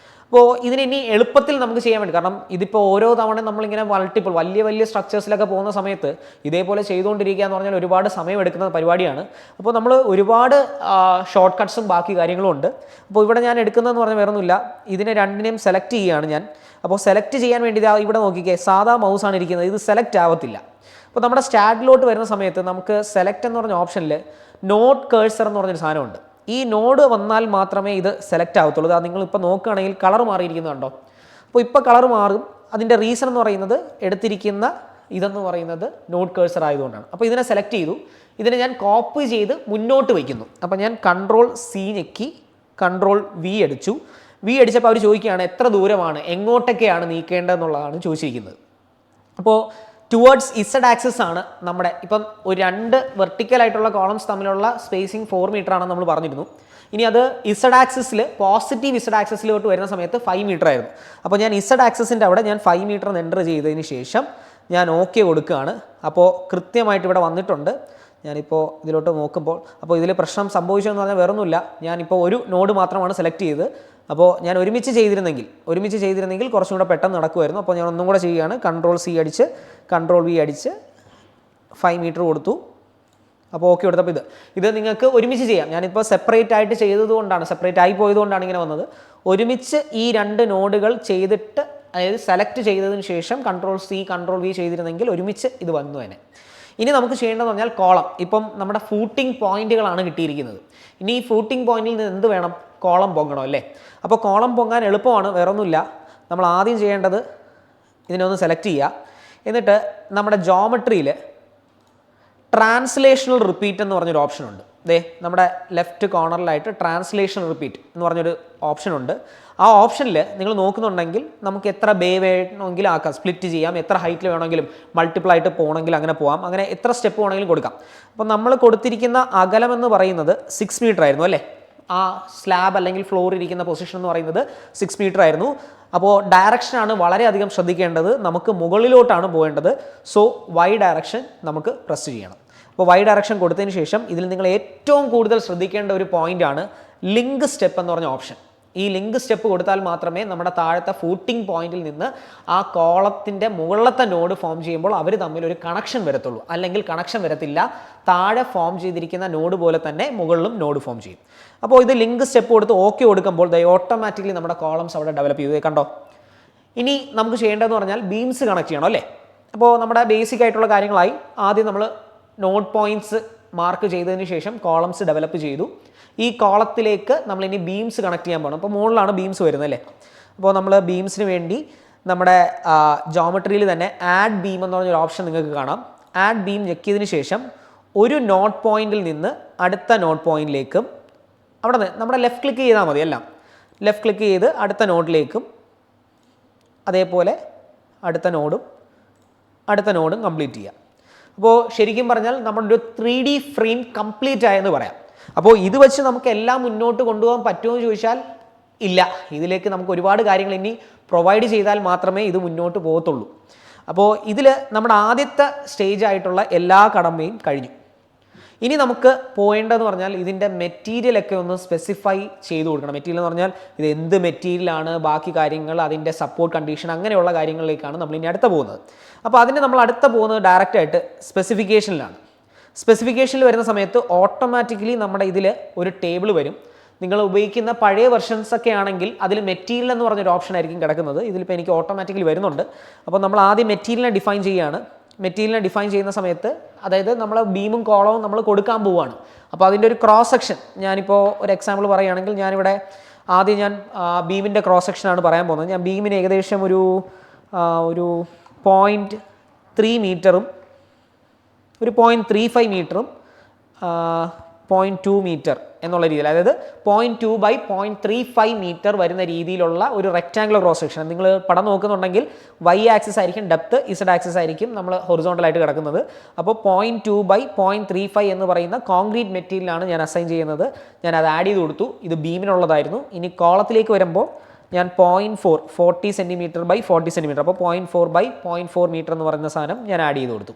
അപ്പോൾ ഇതിന് ഇനി എളുപ്പത്തിൽ നമുക്ക് ചെയ്യാൻ വേണ്ടി, കാരണം ഇതിപ്പോൾ ഓരോ തവണ നമ്മളിങ്ങനെ മൾട്ടിപ്പിൾ വലിയ സ്ട്രക്ചേഴ്സിലൊക്കെ പോകുന്ന സമയത്ത് ഇതേപോലെ ചെയ്തുകൊണ്ടിരിക്കുക എന്ന് പറഞ്ഞാൽ ഒരുപാട് സമയമെടുക്കുന്ന പരിപാടിയാണ്. അപ്പോൾ നമ്മൾ ഒരുപാട് ഷോർട്ട് കട്ട്സും ബാക്കി കാര്യങ്ങളും ഉണ്ട്. അപ്പോൾ ഇവിടെ ഞാൻ എടുക്കുന്നതെന്ന് പറഞ്ഞാൽ വേറൊന്നുമില്ല, ഇതിനെ രണ്ടിനെയും സെലക്ട് ചെയ്യുകയാണ് ഞാൻ. അപ്പോൾ സെലക്ട് ചെയ്യാൻ വേണ്ടി ഇവിടെ നോക്കിക്കേ, സാധാ മൗസാണ് ഇരിക്കുന്നത്, ഇത് സെലക്ട് ആവത്തില്ല. അപ്പോൾ നമ്മുടെ സ്റ്റാഡിലോട്ട് വരുന്ന സമയത്ത് നമുക്ക് സെലക്ട് എന്ന് പറഞ്ഞ ഓപ്ഷനിൽ നോട്ട് കേഴ്സർ എന്ന് പറഞ്ഞൊരു സാധനമുണ്ട്. ഈ നോഡ് വന്നാൽ മാത്രമേ ഇത് സെലക്ട് ആവത്തുള്ളൂ. അത് നിങ്ങളിപ്പോൾ നോക്കുകയാണെങ്കിൽ കളർ മാറിയിരിക്കുന്നുണ്ടോ? അപ്പോൾ ഇപ്പോൾ കളർ മാറും. അതിൻ്റെ റീസൺ എന്ന് പറയുന്നത് എടുത്തിരിക്കുന്ന ഇതെന്ന് പറയുന്നത് നോട്ട് കേഴ്സർ ആയതുകൊണ്ടാണ്. അപ്പോൾ ഇതിനെ സെലക്ട് ചെയ്തു, ഇതിനെ ഞാൻ കോപ്പി ചെയ്ത് മുന്നോട്ട് വയ്ക്കുന്നു. അപ്പോൾ ഞാൻ Ctrl+C ഞെക്കി Ctrl+V അടിച്ചു. V അടിച്ചപ്പോൾ അവർ ചോദിക്കുകയാണ് എത്ര ദൂരമാണ്, എങ്ങോട്ടൊക്കെയാണ് നീക്കേണ്ടതെന്നുള്ളതാണ് ചോദിച്ചിരിക്കുന്നത്. അപ്പോൾ ടുവേർഡ്സ് ഇസഡ് ആക്സസ് ആണ് നമ്മുടെ ഇപ്പം ഒരു 2 വെർട്ടിക്കലായിട്ടുള്ള കോളംസ് തമ്മിലുള്ള സ്പേസിങ് 4 മീറ്റർ ആണെന്ന് നമ്മൾ പറഞ്ഞിരുന്നു. ഇനി അത് ഇസഡ് ആക്സസിൽ പോസിറ്റീവ് ഇസഡ് ആക്സസിലോട്ട് വരുന്ന സമയത്ത് 5 മീറ്റർ ആയിരുന്നു. അപ്പോൾ ഞാൻ ഇസഡ് ആക്സസിൻ്റെ അവിടെ ഞാൻ 5 മീറ്റർ എൻ്റർ ചെയ്തതിന് ശേഷം ഞാൻ ഓക്കെ കൊടുക്കുകയാണ്. അപ്പോൾ കൃത്യമായിട്ട് ഇവിടെ വന്നിട്ടുണ്ട്. ഞാനിപ്പോൾ ഇതിലോട്ട് നോക്കുമ്പോൾ അപ്പോൾ ഇതിൽ പ്രശ്നം സംഭവിച്ചതെന്ന് പറഞ്ഞാൽ വേറൊന്നുമില്ല, ഞാനിപ്പോൾ ഒരു നോഡ് മാത്രമാണ് സെലക്ട് ചെയ്തത്. അപ്പോൾ ഞാൻ ഒരുമിച്ച് ചെയ്തിരുന്നെങ്കിൽ കുറച്ചും കൂടെ പെട്ടെന്ന് നടക്കുമായിരുന്നു. അപ്പോൾ ഞാൻ ഒന്നും കൂടെ ചെയ്യുകയാണ്, Ctrl+C അടിച്ച് Ctrl+V അടിച്ച് 5 മീറ്റർ കൊടുത്തു. അപ്പോൾ ഓക്കെ കൊടുത്തപ്പോൾ ഇത് നിങ്ങൾക്ക് ഒരുമിച്ച് ചെയ്യാം. ഞാനിപ്പോൾ സെപ്പറേറ്റ് ആയിട്ട് ചെയ്തതുകൊണ്ടാണ്, സെപ്പറേറ്റ് ആയി പോയതുകൊണ്ടാണ് ഇങ്ങനെ വന്നത്. ഒരുമിച്ച് ഈ 2 നോഡുകൾ ചെയ്തിട്ട്, അതായത് സെലക്ട് ചെയ്തതിന് ശേഷം Ctrl+C Ctrl+V ചെയ്തിരുന്നെങ്കിൽ ഒരുമിച്ച് ഇത് വന്നു തന്നെ. ഇനി നമുക്ക് ചെയ്യേണ്ടതെന്ന് പറഞ്ഞാൽ കോളം, ഇപ്പം നമ്മുടെ ഫൂട്ടിംഗ് പോയിന്റുകളാണ് കിട്ടിയിരിക്കുന്നത്. ഇനി ഈ ഫൂട്ടിംഗ് പോയിന്റിൽ നിന്ന് എന്ത് വേണം? കോളം പൊങ്ങണം അല്ലേ. അപ്പോൾ കോളം പൊങ്ങാൻ എളുപ്പമാണ്, വേറൊന്നുമില്ല. നമ്മൾ ആദ്യം ചെയ്യേണ്ടത് ഇതിനെ ഒന്ന് സെലക്ട് ചെയ്യുക. എന്നിട്ട് നമ്മുടെ ജോമെട്രിയിൽ ട്രാൻസ്ലേഷണൽ റിപ്പീറ്റ് എന്ന് പറഞ്ഞൊരു ഓപ്ഷൻ ഉണ്ട്. നമ്മുടെ ലെഫ്റ്റ് കോർണറിലായിട്ട് ട്രാൻസ്ലേഷണൽ റിപ്പീറ്റ് എന്ന് പറഞ്ഞൊരു ഓപ്ഷൻ ഉണ്ട്. ആ ഓപ്ഷനിൽ നിങ്ങൾ നോക്കുന്നുണ്ടെങ്കിൽ നമുക്ക് എത്ര ബേ വേണമെങ്കിലും ആക്കാം, സ്പ്ലിറ്റ് ചെയ്യാം, എത്ര ഹൈറ്റിൽ വേണമെങ്കിലും മൾട്ടിപ്പിൾ ആയിട്ട് പോകണമെങ്കിൽ അങ്ങനെ പോകാം, അങ്ങനെ എത്ര സ്റ്റെപ്പ് വേണമെങ്കിലും കൊടുക്കാം. അപ്പോൾ നമ്മൾ കൊടുത്തിരിക്കുന്ന അകലം എന്ന് പറയുന്നത് 6 മീറ്റർ ആയിരുന്നു അല്ലേ. ആ സ്ലാബ് അല്ലെങ്കിൽ ഫ്ലോർ ഇരിക്കുന്ന പൊസിഷൻ എന്ന് പറയുന്നത് 6 മീറ്റർ ആയിരുന്നു. അപ്പോൾ ഡയറക്ഷനാണ് വളരെയധികം ശ്രദ്ധിക്കേണ്ടത്. നമുക്ക് മുകളിലോട്ടാണ് പോകേണ്ടത്. സോ വൈ ഡയറക്ഷൻ നമുക്ക് പ്രസ് ചെയ്യണം. അപ്പോൾ വൈ ഡയറക്ഷൻ കൊടുത്തതിന് ശേഷം ഇതിൽ നിങ്ങൾ ഏറ്റവും കൂടുതൽ ശ്രദ്ധിക്കേണ്ട ഒരു പോയിന്റാണ് ലിങ്ക് സ്റ്റെപ്പ് എന്ന് പറഞ്ഞ ഓപ്ഷൻ. ഈ ലിങ്ക് സ്റ്റെപ്പ് കൊടുത്താൽ മാത്രമേ നമ്മുടെ താഴത്തെ ഫൂട്ടിംഗ് പോയിന്റിൽ നിന്ന് ആ കോളത്തിൻ്റെ മുകളിലത്തെ നോഡ് ഫോം ചെയ്യുമ്പോൾ അവർ തമ്മിൽ ഒരു കണക്ഷൻ വരത്തുള്ളൂ. അല്ലെങ്കിൽ കണക്ഷൻ വരത്തില്ല. താഴെ ഫോം ചെയ്തിരിക്കുന്ന നോഡ് പോലെ തന്നെ മുകളിലും നോഡ് ഫോം ചെയ്യും. അപ്പോൾ ഇത് ലിങ്ക് സ്റ്റെപ്പ് കൊടുത്ത് ഓക്കെ കൊടുക്കുമ്പോൾ ഓട്ടോമാറ്റിക്കലി നമ്മുടെ കോളംസ് അവിടെ ഡെവലപ്പ് ചെയ്ത് കണ്ടോ. ഇനി നമുക്ക് ചെയ്യേണ്ടതെന്ന് പറഞ്ഞാൽ ബീംസ് കണക്ട് ചെയ്യണം അല്ലേ. അപ്പോൾ നമ്മുടെ ബേസിക് ആയിട്ടുള്ള കാര്യങ്ങളായി ആദ്യം നമ്മൾ നോഡ് പോയിന്റ്സ് മാർക്ക് ചെയ്തതിന് ശേഷം കോളംസ് ഡെവലപ്പ് ചെയ്തു. ഈ കോളത്തിലേക്ക് നമ്മൾ ഇനി ബീംസ് കണക്ട് ചെയ്യാൻ പോകണം. അപ്പോൾ മുകളിലാണ് ബീംസ് വരുന്നത് അല്ലേ. അപ്പോൾ നമ്മൾ ബീംസിന് വേണ്ടി നമ്മുടെ ജോമെട്രിയിൽ തന്നെ ആഡ് ബീം എന്ന് പറഞ്ഞൊരു ഓപ്ഷൻ നിങ്ങൾക്ക് കാണാം. ആഡ് ബീം ഞെക്കിയതിന് ശേഷം ഒരു നോഡ് പോയിന്റിൽ നിന്ന് അടുത്ത നോഡ് പോയിന്റിലേക്കും അവിടെ നിന്ന് നമ്മുടെ ലെഫ്റ്റ് ക്ലിക്ക് ചെയ്താൽ മതി. എല്ലാം ലെഫ്റ്റ് ക്ലിക്ക് ചെയ്ത് അടുത്ത നോഡിലേക്കും അതേപോലെ അടുത്ത നോഡും കംപ്ലീറ്റ് ചെയ്യുക. അപ്പോൾ ശരിക്കും പറഞ്ഞാൽ നമ്മുടെ ഒരു 3D ഫ്രെയിം കംപ്ലീറ്റ് ആയെന്ന് പറയാം. അപ്പോൾ ഇത് വെച്ച് നമുക്ക് എല്ലാം മുന്നോട്ട് കൊണ്ടുപോകാൻ പറ്റുമോ എന്ന് ചോദിച്ചാൽ ഇല്ല. ഇതിലേക്ക് നമുക്ക് ഒരുപാട് കാര്യങ്ങൾ ഇനി പ്രൊവൈഡ് ചെയ്താൽ മാത്രമേ ഇത് മുന്നോട്ട് പോകത്തുള്ളൂ. അപ്പോൾ ഇതിൽ നമ്മുടെ ആദ്യത്തെ സ്റ്റേജ് ആയിട്ടുള്ള എല്ലാ കടമ്പയും കഴിഞ്ഞു. ഇനി നമുക്ക് പോകേണ്ടതെന്ന് പറഞ്ഞാൽ ഇതിൻ്റെ മെറ്റീരിയലൊക്കെ ഒന്ന് സ്പെസിഫൈ ചെയ്ത് കൊടുക്കണം. മെറ്റീരിയൽ എന്ന് പറഞ്ഞാൽ ഇത് എന്ത് മെറ്റീരിയലാണ്, ബാക്കി കാര്യങ്ങൾ, അതിൻ്റെ സപ്പോർട്ട് കണ്ടീഷൻ, അങ്ങനെയുള്ള കാര്യങ്ങളിലേക്കാണ് നമ്മൾ ഇനി അടുത്ത പോകുന്നത്. അപ്പോൾ അതിന് നമ്മൾ അടുത്ത പോകുന്നത് ഡയറക്റ്റായിട്ട് സ്പെസിഫിക്കേഷനിലാണ്. സ്പെസിഫിക്കേഷനിൽ വരുന്ന സമയത്ത് ഓട്ടോമാറ്റിക്കലി നമ്മുടെ ഇതിൽ ഒരു ടേബിൾ വരും. നിങ്ങൾ ഉപയോഗിക്കുന്ന പഴയ വെർഷൻസ് ഒക്കെ ആണെങ്കിൽ അതിൽ മെറ്റീരിയൽ എന്ന് പറഞ്ഞൊരു ഓപ്ഷൻ ആയിരിക്കും കിടക്കുന്നത്. ഇതിലിപ്പോൾ എനിക്ക് ഓട്ടോമാറ്റിക്കലി വരുന്നുണ്ട്. അപ്പോൾ നമ്മൾ ആദ്യം മെറ്റീരിയലിനെ ഡിഫൈൻ ചെയ്യുകയാണ്. മെറ്റീരിയലിനെ ഡിഫൈൻ ചെയ്യുന്ന സമയത്ത് അതായത് നമ്മൾ ബീമും കോളവും നമ്മൾ കൊടുക്കാൻ പോവുകയാണ്. അപ്പോൾ അതിൻ്റെ ഒരു ക്രോസ് സെക്ഷൻ ഞാനിപ്പോൾ ഒരു എക്സാമ്പിൾ പറയുകയാണെങ്കിൽ ഞാനിവിടെ ആദ്യം ഞാൻ ബീമിൻ്റെ ക്രോസ് സെക്ഷനാണ് പറയാൻ പോകുന്നത്. ഞാൻ ബീമിന് ഏകദേശം ഒരു 0.3 മീറ്ററും ഒരു 0.35 മീറ്ററും 0.2 മീറ്റർ എന്നുള്ള രീതിയിൽ, അതായത് 0.2 by 0.35 മീറ്റർ വരുന്ന രീതിയിലുള്ള ഒരു റെക്റ്റാങ്കുലർ ക്രോസ് സെക്ഷൻ. നിങ്ങൾ പടം നോക്കുന്നുണ്ടെങ്കിൽ വൈ ആക്സിസ് ആയിരിക്കും ഡെപ്ത്, ഇസഡ് ആക്സിസ് ആയിരിക്കും നമ്മൾ ഹൊറിസോണ്ടലായിട്ട് കിടക്കുന്നത്. അപ്പോൾ 0.2 by 0.35 എന്ന് പറയുന്ന കോൺക്രീറ്റ് മെറ്റീരിയലാണ് ഞാൻ അസൈൻ ചെയ്യുന്നത്. ഞാൻ അത് ആഡ് ചെയ്ത് കൊടുത്തു. ഇത് ബീമിനുള്ളതായിരുന്നു. ഇനി കോളത്തിലേക്ക് വരുമ്പോൾ ഞാൻ 40 സെൻറ്റിമീറ്റർ ബൈ 40 സെൻറ്റിമീറ്റർ, അപ്പോൾ 0.4 by 0.4 മീറ്റർ എന്ന് പറയുന്ന സാധനം ഞാൻ ആഡ് ചെയ്ത് കൊടുത്തു.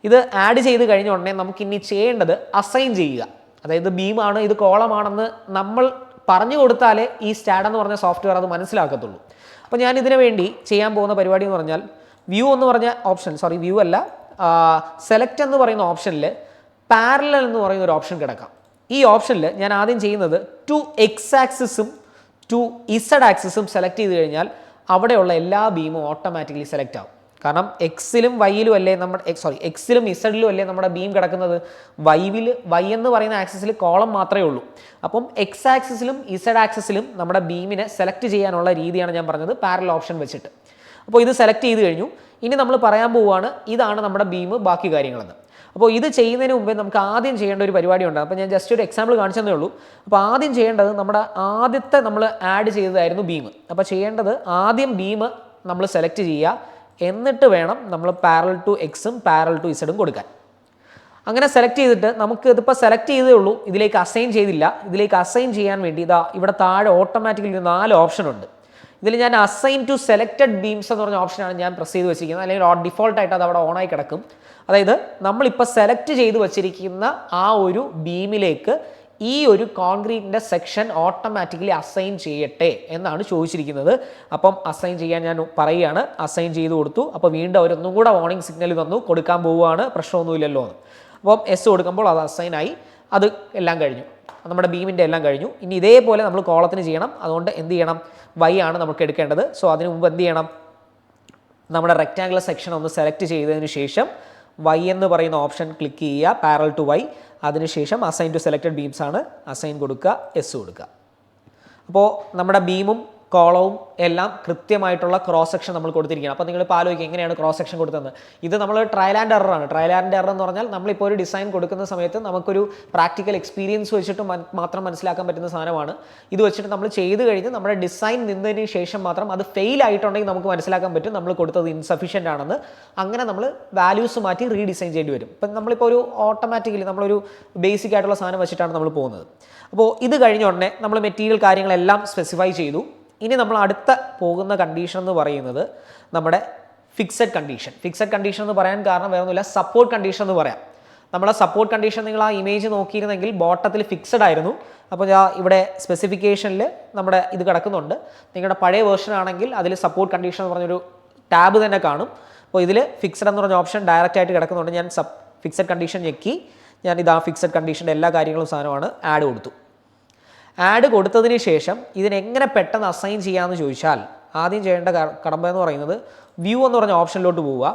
ഇത് ആഡ് ചെയ്ത് കഴിഞ്ഞ ഉടനെ നമുക്ക് ഇനി ചെയ്യേണ്ടത് അസൈൻ ചെയ്യുക. അതായത് ബീമാണ് ഇത് കോളമാണെന്ന് നമ്മൾ പറഞ്ഞു കൊടുത്താലേ ഈ സ്റ്റാഡ് എന്ന് പറഞ്ഞ സോഫ്റ്റ്വെയർ അത് മനസ്സിലാക്കത്തുള്ളൂ. അപ്പോൾ ഞാൻ ഇതിനു വേണ്ടി ചെയ്യാൻ പോകുന്ന പരിപാടി എന്ന് പറഞ്ഞാൽ വ്യൂ എന്ന് പറഞ്ഞ ഓപ്ഷൻ, വ്യൂ അല്ല, സെലക്ട് എന്ന് പറയുന്ന ഓപ്ഷനിൽ പാരലൽ എന്ന് പറയുന്ന ഒരു ഓപ്ഷൻ കിടക്കാം. ഈ ഓപ്ഷനിൽ ഞാൻ ആദ്യം ചെയ്യുന്നത് 2 എക്സ് ആക്സിസും 2 ഇസഡ് ആക്സിസും സെലക്ട് ചെയ്ത് കഴിഞ്ഞാൽ അവിടെയുള്ള എല്ലാ ബീമും ഓട്ടോമാറ്റിക്കലി സെലക്ട് ആവും. കാരണം എക്സിലും വൈയിലും അല്ലേ എക്സിലും ഇസഡിലും അല്ലേ നമ്മുടെ ബീം കിടക്കുന്നത്. വൈ എന്ന് പറയുന്ന ആക്സിസിൽ കോളം മാത്രമേ ഉള്ളൂ. അപ്പം എക്സ് ആക്സിസിലും ഇസഡ് ആക്സിസിലും നമ്മുടെ ബീമിനെ സെലക്ട് ചെയ്യാനുള്ള രീതിയാണ് ഞാൻ പറഞ്ഞത്, പാരലൽ ഓപ്ഷൻ വെച്ചിട്ട്. അപ്പോൾ ഇത് സെലക്ട് ചെയ്ത് കഴിഞ്ഞു. ഇനി നമ്മൾ പറയാൻ പോവുകയാണ് ഇതാണ് നമ്മുടെ ബീം, ബാക്കി കാര്യങ്ങളെന്ന്. അപ്പോൾ ഇത് ചെയ്യുന്നതിന് മുമ്പേ നമുക്ക് ആദ്യം ചെയ്യേണ്ട ഒരു പരിപാടി ഉണ്ട്. അപ്പോൾ ഞാൻ ജസ്റ്റ് ഒരു എക്സാമ്പിൾ കാണിച്ചതേ ഉള്ളൂ. അപ്പോൾ ആദ്യം ചെയ്യേണ്ടത് നമ്മുടെ ആദ്യത്തെ നമ്മൾ ആഡ് ചെയ്തതായിരുന്നു ബീം. അപ്പോൾ ചെയ്യേണ്ടത് ആദ്യം ബീം നമ്മൾ സെലക്ട് ചെയ്യുക, എന്നിട്ട് വേണം നമ്മൾ പാരലൽ ടു എക്സും പാരലൽ ടു ഇസഡും കൊടുക്കാൻ. അങ്ങനെ സെലക്ട് ചെയ്തിട്ട് നമുക്ക് ഇതിപ്പോൾ സെലക്ട് ചെയ്തേ ഉള്ളൂ, ഇതിലേക്ക് അസൈൻ ചെയ്തില്ല. ഇതിലേക്ക് അസൈൻ ചെയ്യാൻ വേണ്ടി ഇവിടെ താഴെ ഓട്ടോമാറ്റിക്കലി 4 ഓപ്ഷൻ ഉണ്ട്. ഇതിൽ ഞാൻ അസൈൻ ടു സെലക്റ്റഡ് ബീംസ് എന്ന് പറഞ്ഞ ഓപ്ഷനാണ് ഞാൻ പ്രസ് ചെയ്ത് വെച്ചിരിക്കുന്നത്. അല്ലെങ്കിൽ ഡിഫോൾട്ടായിട്ട് അത് അവിടെ ഓണായി കിടക്കും. അതായത് നമ്മളിപ്പോൾ സെലക്ട് ചെയ്ത് വെച്ചിരിക്കുന്ന ആ ഒരു ബീമിലേക്ക് ഈ ഒരു കോൺക്രീറ്റിൻ്റെ സെക്ഷൻ ഓട്ടോമാറ്റിക്കലി അസൈൻ ചെയ്യട്ടെ എന്നാണ് ചോദിച്ചിരിക്കുന്നത്. അപ്പം അസൈൻ ചെയ്യാൻ ഞാൻ പറയുകയാണ്. അസൈൻ ചെയ്ത് കൊടുത്തു. അപ്പോൾ വീണ്ടും അവരൊന്നും കൂടെ വാർണിംഗ് സിഗ്നൽ തന്നു, കൊടുക്കാൻ പോവുകയാണ്, പ്രശ്നമൊന്നുമില്ലല്ലോ എന്ന്. അപ്പം എസ് കൊടുക്കുമ്പോൾ അത് അസൈനായി, അത് എല്ലാം കഴിഞ്ഞു. നമ്മുടെ ബീമിൻ്റെ എല്ലാം കഴിഞ്ഞു. ഇനി ഇതേപോലെ നമ്മൾ കോളത്തിന് ചെയ്യണം. അതുകൊണ്ട് എന്ത് ചെയ്യണം, വൈ ആണ് നമുക്ക് എടുക്കേണ്ടത്. സോ അതിന് മുമ്പ് എന്ത് ചെയ്യണം, നമ്മുടെ റെക്റ്റാങ്കുലർ സെക്ഷൻ ഒന്ന് സെലക്ട് ചെയ്തതിന് ശേഷം വൈ എന്ന് പറയുന്ന ഓപ്ഷൻ ക്ലിക്ക് ചെയ്യുക, പാരലൽ ടു വൈ. അതിനുശേഷം അസൈൻ ടു സെലക്റ്റഡ് ബീംസ് ആണ്, അസൈൻ കൊടുക്കുക, എസ് കൊടുക്കുക. അപ്പോൾ നമ്മുടെ ബീമും കോളവും എല്ലാം കൃത്യമായിട്ടുള്ള ക്രോസ് സെക്ഷൻ നമ്മൾ കൊടുത്തിരിക്കുകയാണ്. അപ്പോൾ നിങ്ങൾ ആലോചിക്കുക എങ്ങനെയാണ് ക്രോസ് സെക്ഷൻ കൊടുത്തത്. ഇത് നമ്മൾ ട്രയൽ ആൻഡ് എറർ ആണ്. ട്രയൽ ആൻഡ് എറർ എന്ന് പറഞ്ഞാൽ നമ്മളിപ്പോൾ ഒരു ഡിസൈൻ കൊടുക്കുന്ന സമയത്ത് നമുക്കൊരു പ്രാക്ടിക്കൽ എക്സ്പീരിയൻസ് വെച്ചിട്ട് മാത്രം മനസ്സിലാക്കാൻ പറ്റുന്ന സാധനമാണ്. ഇത് വെച്ചിട്ട് നമ്മൾ ചെയ്ത് കഴിഞ്ഞ് നമ്മുടെ ഡിസൈൻ നിന്നതിന് ശേഷം മാത്രം അത് ഫെയിൽ ആയിട്ടുണ്ടെങ്കിൽ നമുക്ക് മനസ്സിലാക്കാൻ പറ്റും നമ്മൾ കൊടുത്തത് ഇൻസഫിഷ്യൻ്റ് ആണെന്ന്. അങ്ങനെ നമ്മൾ വാല്യൂസ് മാറ്റി റീഡിസൈൻ ചെയ്യേണ്ടി വരും. ഇപ്പം നമ്മളിപ്പോൾ ഒരു ഓട്ടോമാറ്റിക്കലി നമ്മളൊരു ബേസിക് ആയിട്ടുള്ള സാധനം വെച്ചിട്ടാണ് നമ്മൾ പോകുന്നത്. അപ്പോൾ ഇത് കഴിഞ്ഞ ഉടനെ നമ്മൾ മെറ്റീരിയൽ കാര്യങ്ങളെല്ലാം സ്പെസിഫൈ ചെയ്തു. ഇനി നമ്മൾ അടുത്ത പോകുന്ന കണ്ടീഷൻ എന്ന് പറയുന്നത് നമ്മുടെ ഫിക്സഡ് കണ്ടീഷൻ. ഫിക്സഡ് കണ്ടീഷൻ എന്ന് പറയാൻ കാരണം വേറെ ഒന്നുമില്ല, സപ്പോർട്ട് കണ്ടീഷൻ എന്ന് പറയാം. നമ്മളെ സപ്പോർട്ട് കണ്ടീഷൻ നിങ്ങൾ ആ ഇമേജ് നോക്കിയിരുന്നെങ്കിൽ ബോട്ടത്തിൽ ഫിക്സഡ് ആയിരുന്നു. അപ്പോൾ ഇവിടെ സ്പെസിഫിക്കേഷനിൽ നമ്മുടെ ഇത് കിടക്കുന്നുണ്ട്. നിങ്ങളുടെ പഴയ വേർഷൻ ആണെങ്കിൽ അതിൽ സപ്പോർട്ട് കണ്ടീഷൻ എന്ന് പറഞ്ഞൊരു ടാബ് തന്നെ കാണും. അപ്പോൾ ഇതിൽ ഫിക്സഡ് എന്ന് പറഞ്ഞ ഓപ്ഷൻ ഡയറക്റ്റ് ആയിട്ട് കിടക്കുന്നുണ്ട്. ഞാൻ ഫിക്സഡ് കണ്ടീഷൻ ഞെക്കി ഞാൻ ഇത് ആ ഫിക്സഡ് കണ്ടീഷൻ്റെ എല്ലാ കാര്യങ്ങളും സാധനമാണ് ആഡ് കൊടുത്തു. ആഡ് കൊടുത്തതിന് ശേഷം ഇതിനെങ്ങനെ പെട്ടെന്ന് അസൈൻ ചെയ്യാമെന്ന് ചോദിച്ചാൽ ആദ്യം ചെയ്യേണ്ട കടമ്പ എന്ന് പറയുന്നത് വ്യൂ എന്ന് പറഞ്ഞ ഓപ്ഷനിലോട്ട് പോവുക.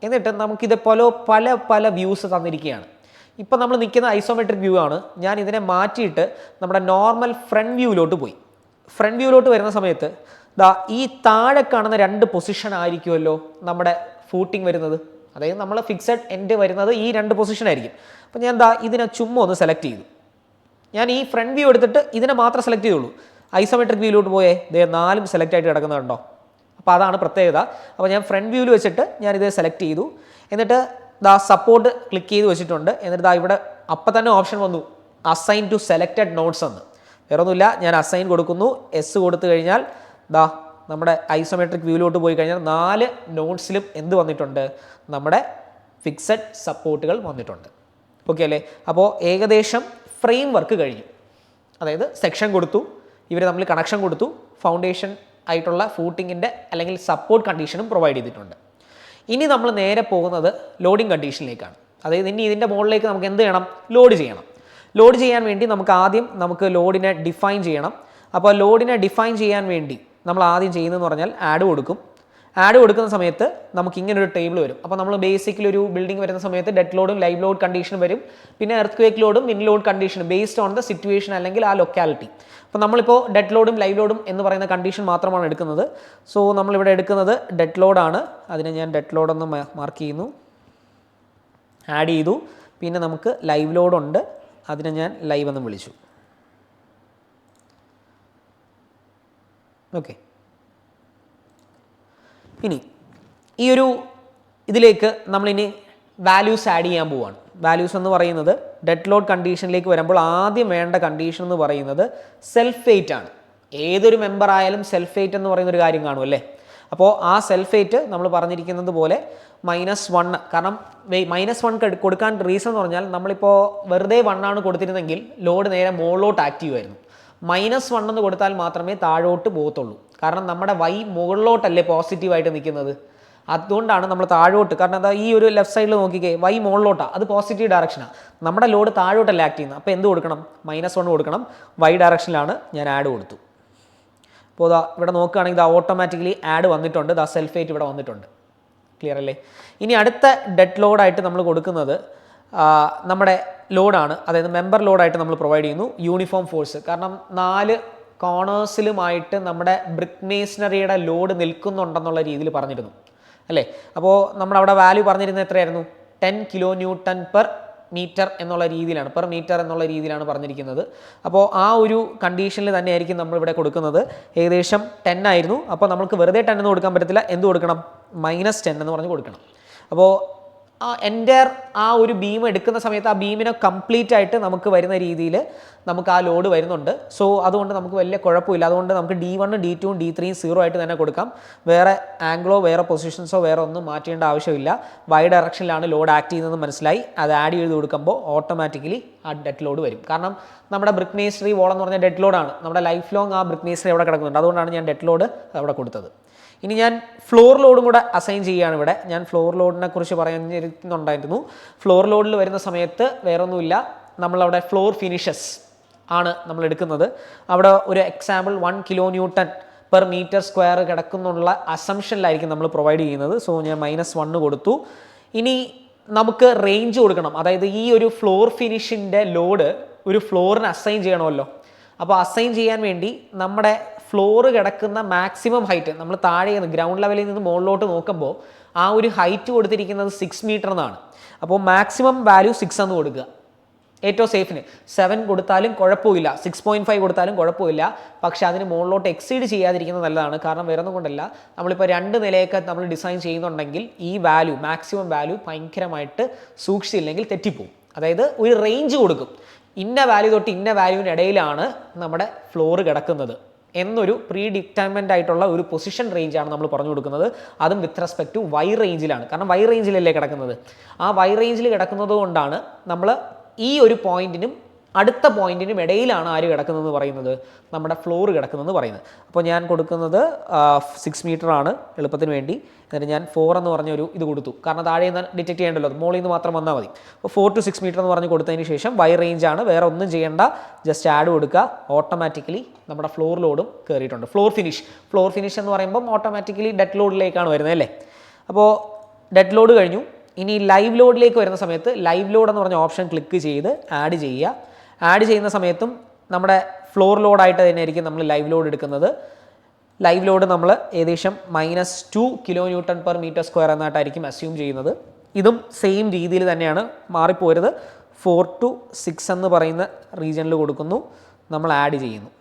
എന്നിട്ട് നമുക്കിതേപോലെ പല പല വ്യൂസ് തന്നിരിക്കുകയാണ്. ഇപ്പം നമ്മൾ നിൽക്കുന്ന ഐസോമെട്രിക് വ്യൂ ആണ്. ഞാൻ ഇതിനെ മാറ്റിയിട്ട് നമ്മുടെ നോർമൽ ഫ്രണ്ട് വ്യൂവിലോട്ട് പോയി. ഫ്രണ്ട് വ്യൂവിലോട്ട് വരുന്ന സമയത്ത് ഈ താഴെ കാണുന്ന 2 പൊസിഷൻ ആയിരിക്കുമല്ലോ നമ്മുടെ ഫൂട്ടിങ് വരുന്നത്. അതായത് നമ്മൾ ഫിക്സഡ് എൻഡ് വരുന്നത് ഈ 2 പൊസിഷൻ ആയിരിക്കും. അപ്പോൾ ഞാൻ ഇതിനെ ചുമ്മാ ഒന്ന് സെലക്ട് ചെയ്തു. ഞാൻ ഈ ഫ്രണ്ട് വ്യൂ എടുത്തിട്ട് ഇതിനെ മാത്രം സെലക്ട് ചെയ്തുള്ളൂ. ഐസോമെട്രിക് വ്യൂയിലോട്ട് പോയേ 4 സെലക്ട് ആയിട്ട് കിടക്കുന്നുണ്ടോ. അപ്പോൾ അതാണ് പ്രത്യേകത. അപ്പോൾ ഞാൻ ഫ്രണ്ട് വ്യൂവിൽ വെച്ചിട്ട് ഞാനിത് സെലക്ട് ചെയ്തു. എന്നിട്ട് സപ്പോർട്ട് ക്ലിക്ക് ചെയ്ത് വെച്ചിട്ടുണ്ട്. എന്നിട്ട് ഇവിടെ അപ്പം തന്നെ ഓപ്ഷൻ വന്നു അസൈൻ ടു സെലക്റ്റഡ് നോട്ട്സ് എന്ന്. വേറെ ഒന്നുമില്ല, ഞാൻ അസൈൻ കൊടുക്കുന്നു. എസ് കൊടുത്തു കഴിഞ്ഞാൽ നമ്മുടെ ഐസോമെട്രിക് വ്യൂയിലോട്ട് പോയി കഴിഞ്ഞാൽ 4 നോട്ട്സിലും എന്ത് വന്നിട്ടുണ്ട്, നമ്മുടെ ഫിക്സഡ് സപ്പോർട്ടുകൾ വന്നിട്ടുണ്ട്. ഓക്കെ അല്ലേ. അപ്പോൾ ഏകദേശം ഫ്രെയിം വർക്ക് കഴിഞ്ഞു. അതായത് സെക്ഷൻ കൊടുത്തു, ഇവർ തമ്മിൽ കണക്ഷൻ കൊടുത്തു, ഫൗണ്ടേഷൻ ആയിട്ടുള്ള ഫൂട്ടിങ്ങിൻ്റെ അല്ലെങ്കിൽ സപ്പോർട്ട് കണ്ടീഷനും പ്രൊവൈഡ് ചെയ്തിട്ടുണ്ട്. ഇനി നമ്മൾ നേരെ പോകുന്നത് ലോഡിംഗ് കണ്ടീഷനിലേക്കാണ്. അതായത് ഇനി ഇതിൻ്റെ മുകളിലേക്ക് നമുക്ക് എന്ത് ചെയ്യണം, ലോഡ് ചെയ്യണം. ലോഡ് ചെയ്യാൻ വേണ്ടി നമുക്ക് ലോഡിനെ ഡിഫൈൻ ചെയ്യണം. അപ്പോൾ ലോഡിനെ ഡിഫൈൻ ചെയ്യാൻ വേണ്ടി നമ്മൾ ആദ്യം ചെയ്യുന്നതെന്ന് പറഞ്ഞാൽ ആഡ് കൊടുക്കും. ആഡ് കൊടുക്കുന്ന സമയത്ത് നമുക്ക് ഇങ്ങനൊരു ടേബിൾ വരും. അപ്പോൾ നമ്മൾ ബേസിക്കലി ഒരു ബിൽഡിംഗ് വരുന്ന സമയത്ത് ഡെഡ് ലോഡും ലൈവ് ലോഡ് കണ്ടീഷനും വരും. പിന്നെ എർത്ത് ക്വേക്ക് ലോഡും വിൻ ലോഡ് കണ്ടീഷനും ബേസ്ഡ് ഓൺ ദ സിറ്റുവേഷൻ അല്ലെങ്കിൽ ആ ലൊക്കാലിറ്റി. അപ്പോൾ നമ്മളിപ്പോൾ ഡെഡ് ലോഡും ലൈവ് ലോഡും എന്ന് പറയുന്ന കണ്ടീഷൻ മാത്രമാണ് എടുക്കുന്നത്. സോ നമ്മളിവിടെ എടുക്കുന്നത് ഡെഡ് ലോഡാണ്. അതിനെ ഞാൻ ഡെഡ് ലോഡെന്ന് മാർക്ക് ചെയ്യുന്നു, ആഡ് ചെയ്തു. പിന്നെ നമുക്ക് ലൈവ് ലോഡുണ്ട്, അതിനെ ഞാൻ ലൈവ് എന്ന് വിളിച്ചു. ഓക്കെ. ഇനി ഈ ഒരു ഇതിലേക്ക് നമ്മളിനി വാല്യൂസ് ആഡ് ചെയ്യാൻ പോവുകയാണ്. വാല്യൂസ് എന്ന് പറയുന്നത് ഡെഡ് ലോഡ് കണ്ടീഷനിലേക്ക് വരുമ്പോൾ ആദ്യം വേണ്ട കണ്ടീഷൻ എന്ന് പറയുന്നത് സെൽഫ് വെയിറ്റ് ആണ്. ഏതൊരു മെമ്പർ ആയാലും സെൽഫ് വെയിറ്റ് എന്ന് പറയുന്നൊരു കാര്യം കാണും അല്ലേ. അപ്പോൾ ആ സെൽഫ് വെയിറ്റ് നമ്മൾ പറഞ്ഞിരിക്കുന്നത് പോലെ -1. കാരണം -1 കൊടുക്കാൻ റീസൺ എന്ന് പറഞ്ഞാൽ നമ്മളിപ്പോൾ വെറുതെ 1 ആണ് കൊടുത്തിരുന്നെങ്കിൽ ലോഡ് നേരെ മുകളിലോട്ട് ആക്റ്റീവ് ആയിരുന്നു. -1 എന്ന് കൊടുത്താൽ മാത്രമേ താഴോട്ട് പോകത്തുള്ളൂ. കാരണം നമ്മുടെ മുകളിലോട്ടല്ലേ പോസിറ്റീവായിട്ട് നിൽക്കുന്നത്. അതുകൊണ്ടാണ് നമ്മൾ താഴോട്ട്, കാരണം എന്താ ഈ ഒരു ലെഫ്റ്റ് സൈഡിൽ നോക്കിക്കേ മുകളിലോട്ടാണ്, അത് പോസിറ്റീവ് ഡയറക്ഷനാണ്. നമ്മുടെ ലോഡ് താഴോട്ടല്ലേ ആക്ട് ചെയ്യുന്നത്. അപ്പോൾ എന്ത് കൊടുക്കണം, -1 കൊടുക്കണം. ഡയറക്ഷനിലാണ് ഞാൻ ആഡ് കൊടുത്തു. അപ്പോൾ ഇവിടെ നോക്കുകയാണെങ്കിൽ ഓട്ടോമാറ്റിക്കലി ആഡ് വന്നിട്ടുണ്ട്. സെൽഫ് വെയിറ്റ് ഇവിടെ വന്നിട്ടുണ്ട്. ക്ലിയർ അല്ലേ. ഇനി അടുത്ത ഡെഡ് ലോഡായിട്ട് നമ്മൾ കൊടുക്കുന്നത് നമ്മുടെ ലോഡാണ്. അതായത് മെമ്പർ ലോഡായിട്ട് നമ്മൾ പ്രൊവൈഡ് ചെയ്യുന്നു യൂണിഫോം ഫോഴ്സ്. കാരണം 4 കോർണേഴ്സിലുമായിട്ട് നമ്മുടെ ബ്രിക്ക് മേസണറിയുടെ ലോഡ് നിൽക്കുന്നുണ്ടെന്നുള്ള രീതിയിൽ പറഞ്ഞിരുന്നു അല്ലേ. അപ്പോൾ നമ്മളവിടെ വാല്യൂ പറഞ്ഞിരുന്നത് എത്രയായിരുന്നു, 10 kN/m എന്നുള്ള രീതിയിലാണ്, പെർ മീറ്റർ എന്നുള്ള രീതിയിലാണ് പറഞ്ഞിരിക്കുന്നത്. അപ്പോൾ ആ ഒരു കണ്ടീഷനിൽ തന്നെയായിരിക്കും നമ്മളിവിടെ കൊടുക്കുന്നത്. ഏകദേശം 10 ആയിരുന്നു. അപ്പോൾ നമുക്ക് വെറുതെ 10 എന്ന് കൊടുക്കാൻ പറ്റത്തില്ല. എന്ത് കൊടുക്കണം, -10 എന്ന് പറഞ്ഞ് കൊടുക്കണം. അപ്പോൾ എൻ്റയർ ആ ഒരു ബീം എടുക്കുന്ന സമയത്ത് ആ ബീമിനെ കംപ്ലീറ്റ് ആയിട്ട് നമുക്ക് വരുന്ന രീതിയിൽ നമുക്ക് ആ ലോഡ് വരുന്നുണ്ട്. സോ അതുകൊണ്ട് നമുക്ക് വലിയ കുഴപ്പമില്ല. അതുകൊണ്ട് നമുക്ക് D1, D2, D3 0 ആയിട്ട് തന്നെ കൊടുക്കാം. വേറെ ആംഗിളോ വേറെ പൊസിഷൻസോ വേറെ ഒന്നും മാറ്റേണ്ട ആവശ്യമില്ല. ഡയറക്ഷനിലാണ് ലോഡ് ആക്ട് ചെയ്യുന്നതെന്ന് മനസ്സിലായി. അത് ആഡ് ചെയ്ത് കൊടുക്കുമ്പോൾ ഓട്ടോമാറ്റിക്കലി ആ ഡെഡ് ലോഡ് വരും. കാരണം നമ്മുടെ ബ്രിക്ക് മേസറി വോൾ എന്ന് പറഞ്ഞാൽ ഡെഡ് ലോഡാണ്. നമ്മുടെ ലൈഫ് ലോങ് ആ ബ്രിക്ക് മേസറി അവിടെ കിടക്കുന്നുണ്ട്. അതുകൊണ്ടാണ് ഞാൻ ഡെഡ് ലോഡ് അവിടെ കൊടുത്തത്. ഇനി ഞാൻ ഫ്ലോർ ലോഡും കൂടെ അസൈൻ ചെയ്യുകയാണ്. ഇവിടെ ഞാൻ ഫ്ലോർ ലോഡിനെ കുറിച്ച് പറയുന്നുണ്ടായിരുന്നു. ഫ്ലോർ ലോഡിൽ വരുന്ന സമയത്ത് വേറൊന്നുമില്ല, നമ്മളവിടെ ഫ്ലോർ ഫിനിഷസ് ആണ് നമ്മൾ എടുക്കുന്നത്. അവിടെ ഒരു എക്സാമ്പിൾ 1 kN/m² കിടക്കുന്നുള്ള അസംഷനിലായിരിക്കും നമ്മൾ പ്രൊവൈഡ് ചെയ്യുന്നത്. സോ ഞാൻ -1 കൊടുത്തു. ഇനി നമുക്ക് റേഞ്ച് കൊടുക്കണം. അതായത് ഈ ഒരു ഫ്ലോർ ഫിനിഷിൻ്റെ ലോഡ് ഒരു ഫ്ലോറിന് അസൈൻ ചെയ്യണമല്ലോ. അപ്പോൾ അസൈൻ ചെയ്യാൻ വേണ്ടി നമ്മുടെ ഫ്ലോറ് കിടക്കുന്ന മാക്സിമം ഹൈറ്റ് നമ്മൾ താഴെ നിന്ന് ഗ്രൗണ്ട് ലെവലിൽ നിന്ന് മുകളിലോട്ട് നോക്കുമ്പോൾ ആ ഒരു ഹൈറ്റ് കൊടുത്തിരിക്കുന്നത് 6 മീറ്റർ എന്നാണ്. അപ്പോൾ മാക്സിമം വാല്യൂ 6 എന്ന് കൊടുക്കുക, ഏറ്റവും സേഫിന്. 7 കൊടുത്താലും കുഴപ്പമില്ല, 6.5 കൊടുത്താലും കുഴപ്പമില്ല, പക്ഷേ അതിന് മുകളിലോട്ട് എക്സീഡ് ചെയ്യാതിരിക്കുന്നത് നല്ലതാണ്. കാരണം വേറെ ഒന്നും കൊണ്ടല്ല, നമ്മളിപ്പോൾ 2 നിലയൊക്കെ നമ്മൾ ഡിസൈൻ ചെയ്യുന്നുണ്ടെങ്കിൽ ഈ വാല്യൂ മാക്സിമം വാല്യൂ ഭയങ്കരമായിട്ട് സൂക്ഷിച്ചില്ലെങ്കിൽ തെറ്റിപ്പോവും. അതായത് ഒരു റേഞ്ച് കൊടുക്കും, ഇന്ന വാല്യൂ തൊട്ട് ഇന്ന വാല്യൂവിന് ഇടയിലാണ് നമ്മുടെ ഫ്ലോർ കിടക്കുന്നത് എന്നൊരു പ്രീ ഡിറ്റർമിൻഡ് ആയിട്ടുള്ള ഒരു പൊസിഷൻ റേഞ്ചാണ് നമ്മൾ പറഞ്ഞു കൊടുക്കുന്നത്. അതും വിത്ത് റെസ്പെക്ട് ടു വൈ റേഞ്ചിലാണ്. കാരണം വൈ റേഞ്ചിലല്ലേ കിടക്കുന്നത്. ആ വൈ റേഞ്ചിൽ കിടക്കുന്നത് കൊണ്ടാണ് നമ്മൾ ഈ ഒരു പോയിന്റിനും അടുത്ത പോയിന്റിനും ഇടയിലാണ് ആര് കിടക്കുന്നതെന്ന് പറയുന്നത്, നമ്മുടെ ഫ്ലോർ കിടക്കുന്നതെന്ന് പറയുന്നത്. അപ്പോൾ ഞാൻ കൊടുക്കുന്നത് 6 മീറ്റർ ആണ് എളുപ്പത്തിന് വേണ്ടി. എന്നിട്ട് ഞാൻ 4 എന്ന് പറഞ്ഞൊരു ഇത് കൊടുത്തു, കാരണം താഴെ നിന്ന് ഡിറ്റക്ട് ചെയ്യേണ്ടല്ലോ, അത് മോളിൽ നിന്ന് മാത്രം വന്നാൽ മതി. അപ്പോൾ 4 to 6 മീറ്റർ എന്ന് പറഞ്ഞ് കൊടുത്തതിന് ശേഷം വൈ റേഞ്ചാണ്, വേറെ ഒന്നും ചെയ്യേണ്ട, ജസ്റ്റ് ആഡ് കൊടുക്കുക. ഓട്ടോമാറ്റിക്കലി നമ്മുടെ ഫ്ലോർ ലോഡും കയറിയിട്ടുണ്ട്. ഫ്ലോർ ഫിനിഷ് എന്ന് പറയുമ്പം ഓട്ടോമാറ്റിക്കലി ഡെഡ് ലോഡിലേക്കാണ് വരുന്നത് അല്ലേ. അപ്പോൾ ഡെഡ് ലോഡ് കഴിഞ്ഞു. ഇനി ലൈവ് ലോഡിലേക്ക് വരുന്ന സമയത്ത് ലൈവ് ലോഡ് എന്ന് പറഞ്ഞ ഓപ്ഷൻ ക്ലിക്ക് ചെയ്ത് ആഡ് ചെയ്യുക. ആഡ് ചെയ്യുന്ന സമയത്തും നമ്മുടെ ഫ്ലോർ ലോഡായിട്ട് തന്നെ ആയിരിക്കും നമ്മൾ ലൈവ് ലോഡ് എടുക്കുന്നത്. ലൈവ് ലോഡ് നമ്മൾ ഏകദേശം -2 kN/m² എന്നായിട്ടായിരിക്കും അസ്യൂം ചെയ്യുന്നത്. ഇതും സെയിം രീതിയിൽ തന്നെയാണ്, മാറിപ്പോരുത്. 4 to 6 എന്ന് പറയുന്ന റീജിയനിൽ കൊടുക്കുന്നു, നമ്മൾ ആഡ് ചെയ്യുന്നു.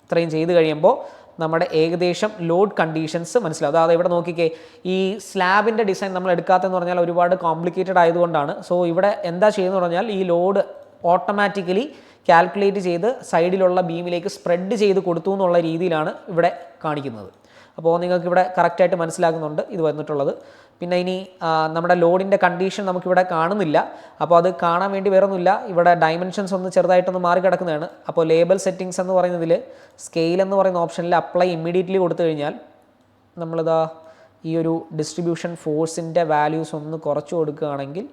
ഇത്രയും ചെയ്ത് കഴിയുമ്പോൾ നമ്മുടെ ഏകദേശം ലോഡ് കണ്ടീഷൻസ് മനസ്സിലാവും. അതായത് ഇവിടെ നോക്കിക്കേ, ഈ സ്ലാബിൻ്റെ ഡിസൈൻ നമ്മൾ എടുക്കാത്തതെന്ന് പറഞ്ഞാൽ ഒരുപാട് കോംപ്ലിക്കേറ്റഡ് ആയതുകൊണ്ടാണ്. സോ ഇവിടെ എന്താ ചെയ്യുന്നത് പറഞ്ഞാൽ ഈ ലോഡ് ഓട്ടോമാറ്റിക്കലി കാൽക്കുലേറ്റ് ചെയ്ത് സൈഡിലുള്ള ബീമിലേക്ക് സ്പ്രെഡ് ചെയ്ത് കൊടുത്തു എന്നുള്ള രീതിയിലാണ് ഇവിടെ കാണിക്കുന്നത്. അപ്പോൾ നിങ്ങൾക്ക് ഇവിടെ കറക്റ്റായിട്ട് മനസ്സിലാകുന്നുണ്ട് ഇത് വന്നിട്ടുള്ളത്. പിന്നെ ഇനി നമ്മുടെ ലോഡിൻ്റെ കണ്ടീഷൻ നമുക്കിവിടെ കാണുന്നില്ല. അപ്പോൾ അത് കാണാൻ വേണ്ടി വേറെ ഒന്നുമില്ല, ഇവിടെ ഡയമെൻഷൻസ് ഒന്ന് ചെറുതായിട്ടൊന്ന് മാറി കിടക്കുന്നതാണ്. അപ്പോൾ ലേബൽ സെറ്റിങ്സ് എന്ന് പറയുന്നതിൽ സ്കെയിൽ എന്ന് പറയുന്ന ഓപ്ഷനിൽ അപ്ലൈ ഇമ്മീഡിയറ്റ്ലി കൊടുത്തു കഴിഞ്ഞാൽ നമ്മളിതാ ഈ ഒരു ഡിസ്ട്രിബ്യൂഷൻ ഫോഴ്സിൻ്റെ വാല്യൂസ് ഒന്ന് കുറച്ച് കൊടുക്കുകയാണെങ്കിൽ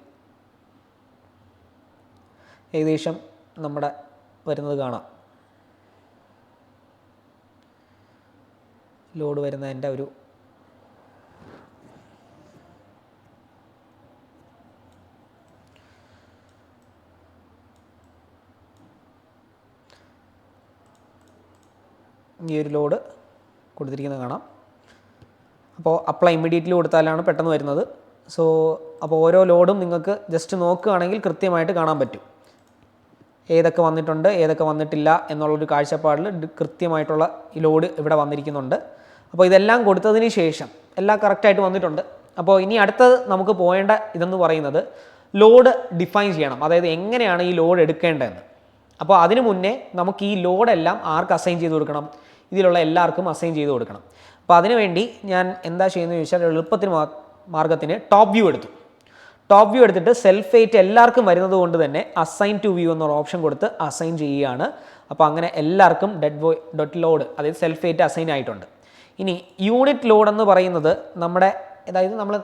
ഏകദേശം നമ്മുടെ വരുന്നത് കാണാം. ലോഡ് വരുന്നതിൻ്റെ ഒരു ഈ ഒരു ലോഡ് കൊടുത്തിരിക്കുന്നത് കാണാം. അപ്പോൾ അപ്ലൈ ഇമ്മീഡിയറ്റ്ലി കൊടുത്താലാണ് പെട്ടെന്ന് വരുന്നത്. സോ അപ്പോൾ ഓരോ ലോഡും നിങ്ങൾക്ക് ജസ്റ്റ് നോക്കുകയാണെങ്കിൽ കൃത്യമായിട്ട് കാണാൻ പറ്റും, ഏതൊക്കെ വന്നിട്ടുണ്ട് ഏതൊക്കെ വന്നിട്ടില്ല എന്നുള്ളൊരു കാഴ്ചപ്പാടിൽ കൃത്യമായിട്ടുള്ള ഈ ലോഡ് ഇവിടെ വന്നിരിക്കുന്നുണ്ട്. അപ്പോൾ ഇതെല്ലാം കൊടുത്തതിന് ശേഷം എല്ലാം കറക്റ്റായിട്ട് വന്നിട്ടുണ്ട്. അപ്പോൾ ഇനി അടുത്തത് നമുക്ക് പോകേണ്ട ഇതെന്ന് പറയുന്നത് ലോഡ് ഡിഫൈൻ ചെയ്യണം, അതായത് എങ്ങനെയാണ് ഈ ലോഡ് എടുക്കേണ്ടതെന്ന്. അപ്പോൾ അതിനു മുന്നേ നമുക്ക് ഈ ലോഡെല്ലാം ആർക്ക് അസൈൻ ചെയ്ത് കൊടുക്കണം, ഇതിലുള്ള എല്ലാവർക്കും അസൈൻ ചെയ്ത് കൊടുക്കണം. അപ്പോൾ അതിനുവേണ്ടി ഞാൻ എന്താ ചെയ്യുന്നത് ചോദിച്ചാൽ എളുപ്പത്തിന് മാർഗത്തിന് ടോപ്പ് വ്യൂ എടുത്തു. ടോപ്പ് വ്യൂ എടുത്തിട്ട് സെൽഫ് വെയിറ്റ് എല്ലാവർക്കും വരുന്നത് കൊണ്ട് തന്നെ അസൈൻ ടു വ്യൂ എന്നൊരു ഓപ്ഷൻ കൊടുത്ത് അസൈൻ ചെയ്യുകയാണ്. അപ്പോൾ അങ്ങനെ എല്ലാവർക്കും ഡെഡ് ലോഡ് അതായത് സെൽഫ് വെയിറ്റ് അസൈൻ ആയിട്ടുണ്ട്. ഇനി യൂണിറ്റ് ലോഡ് എന്ന് പറയുന്നത് നമ്മുടെ, അതായത് നമ്മൾ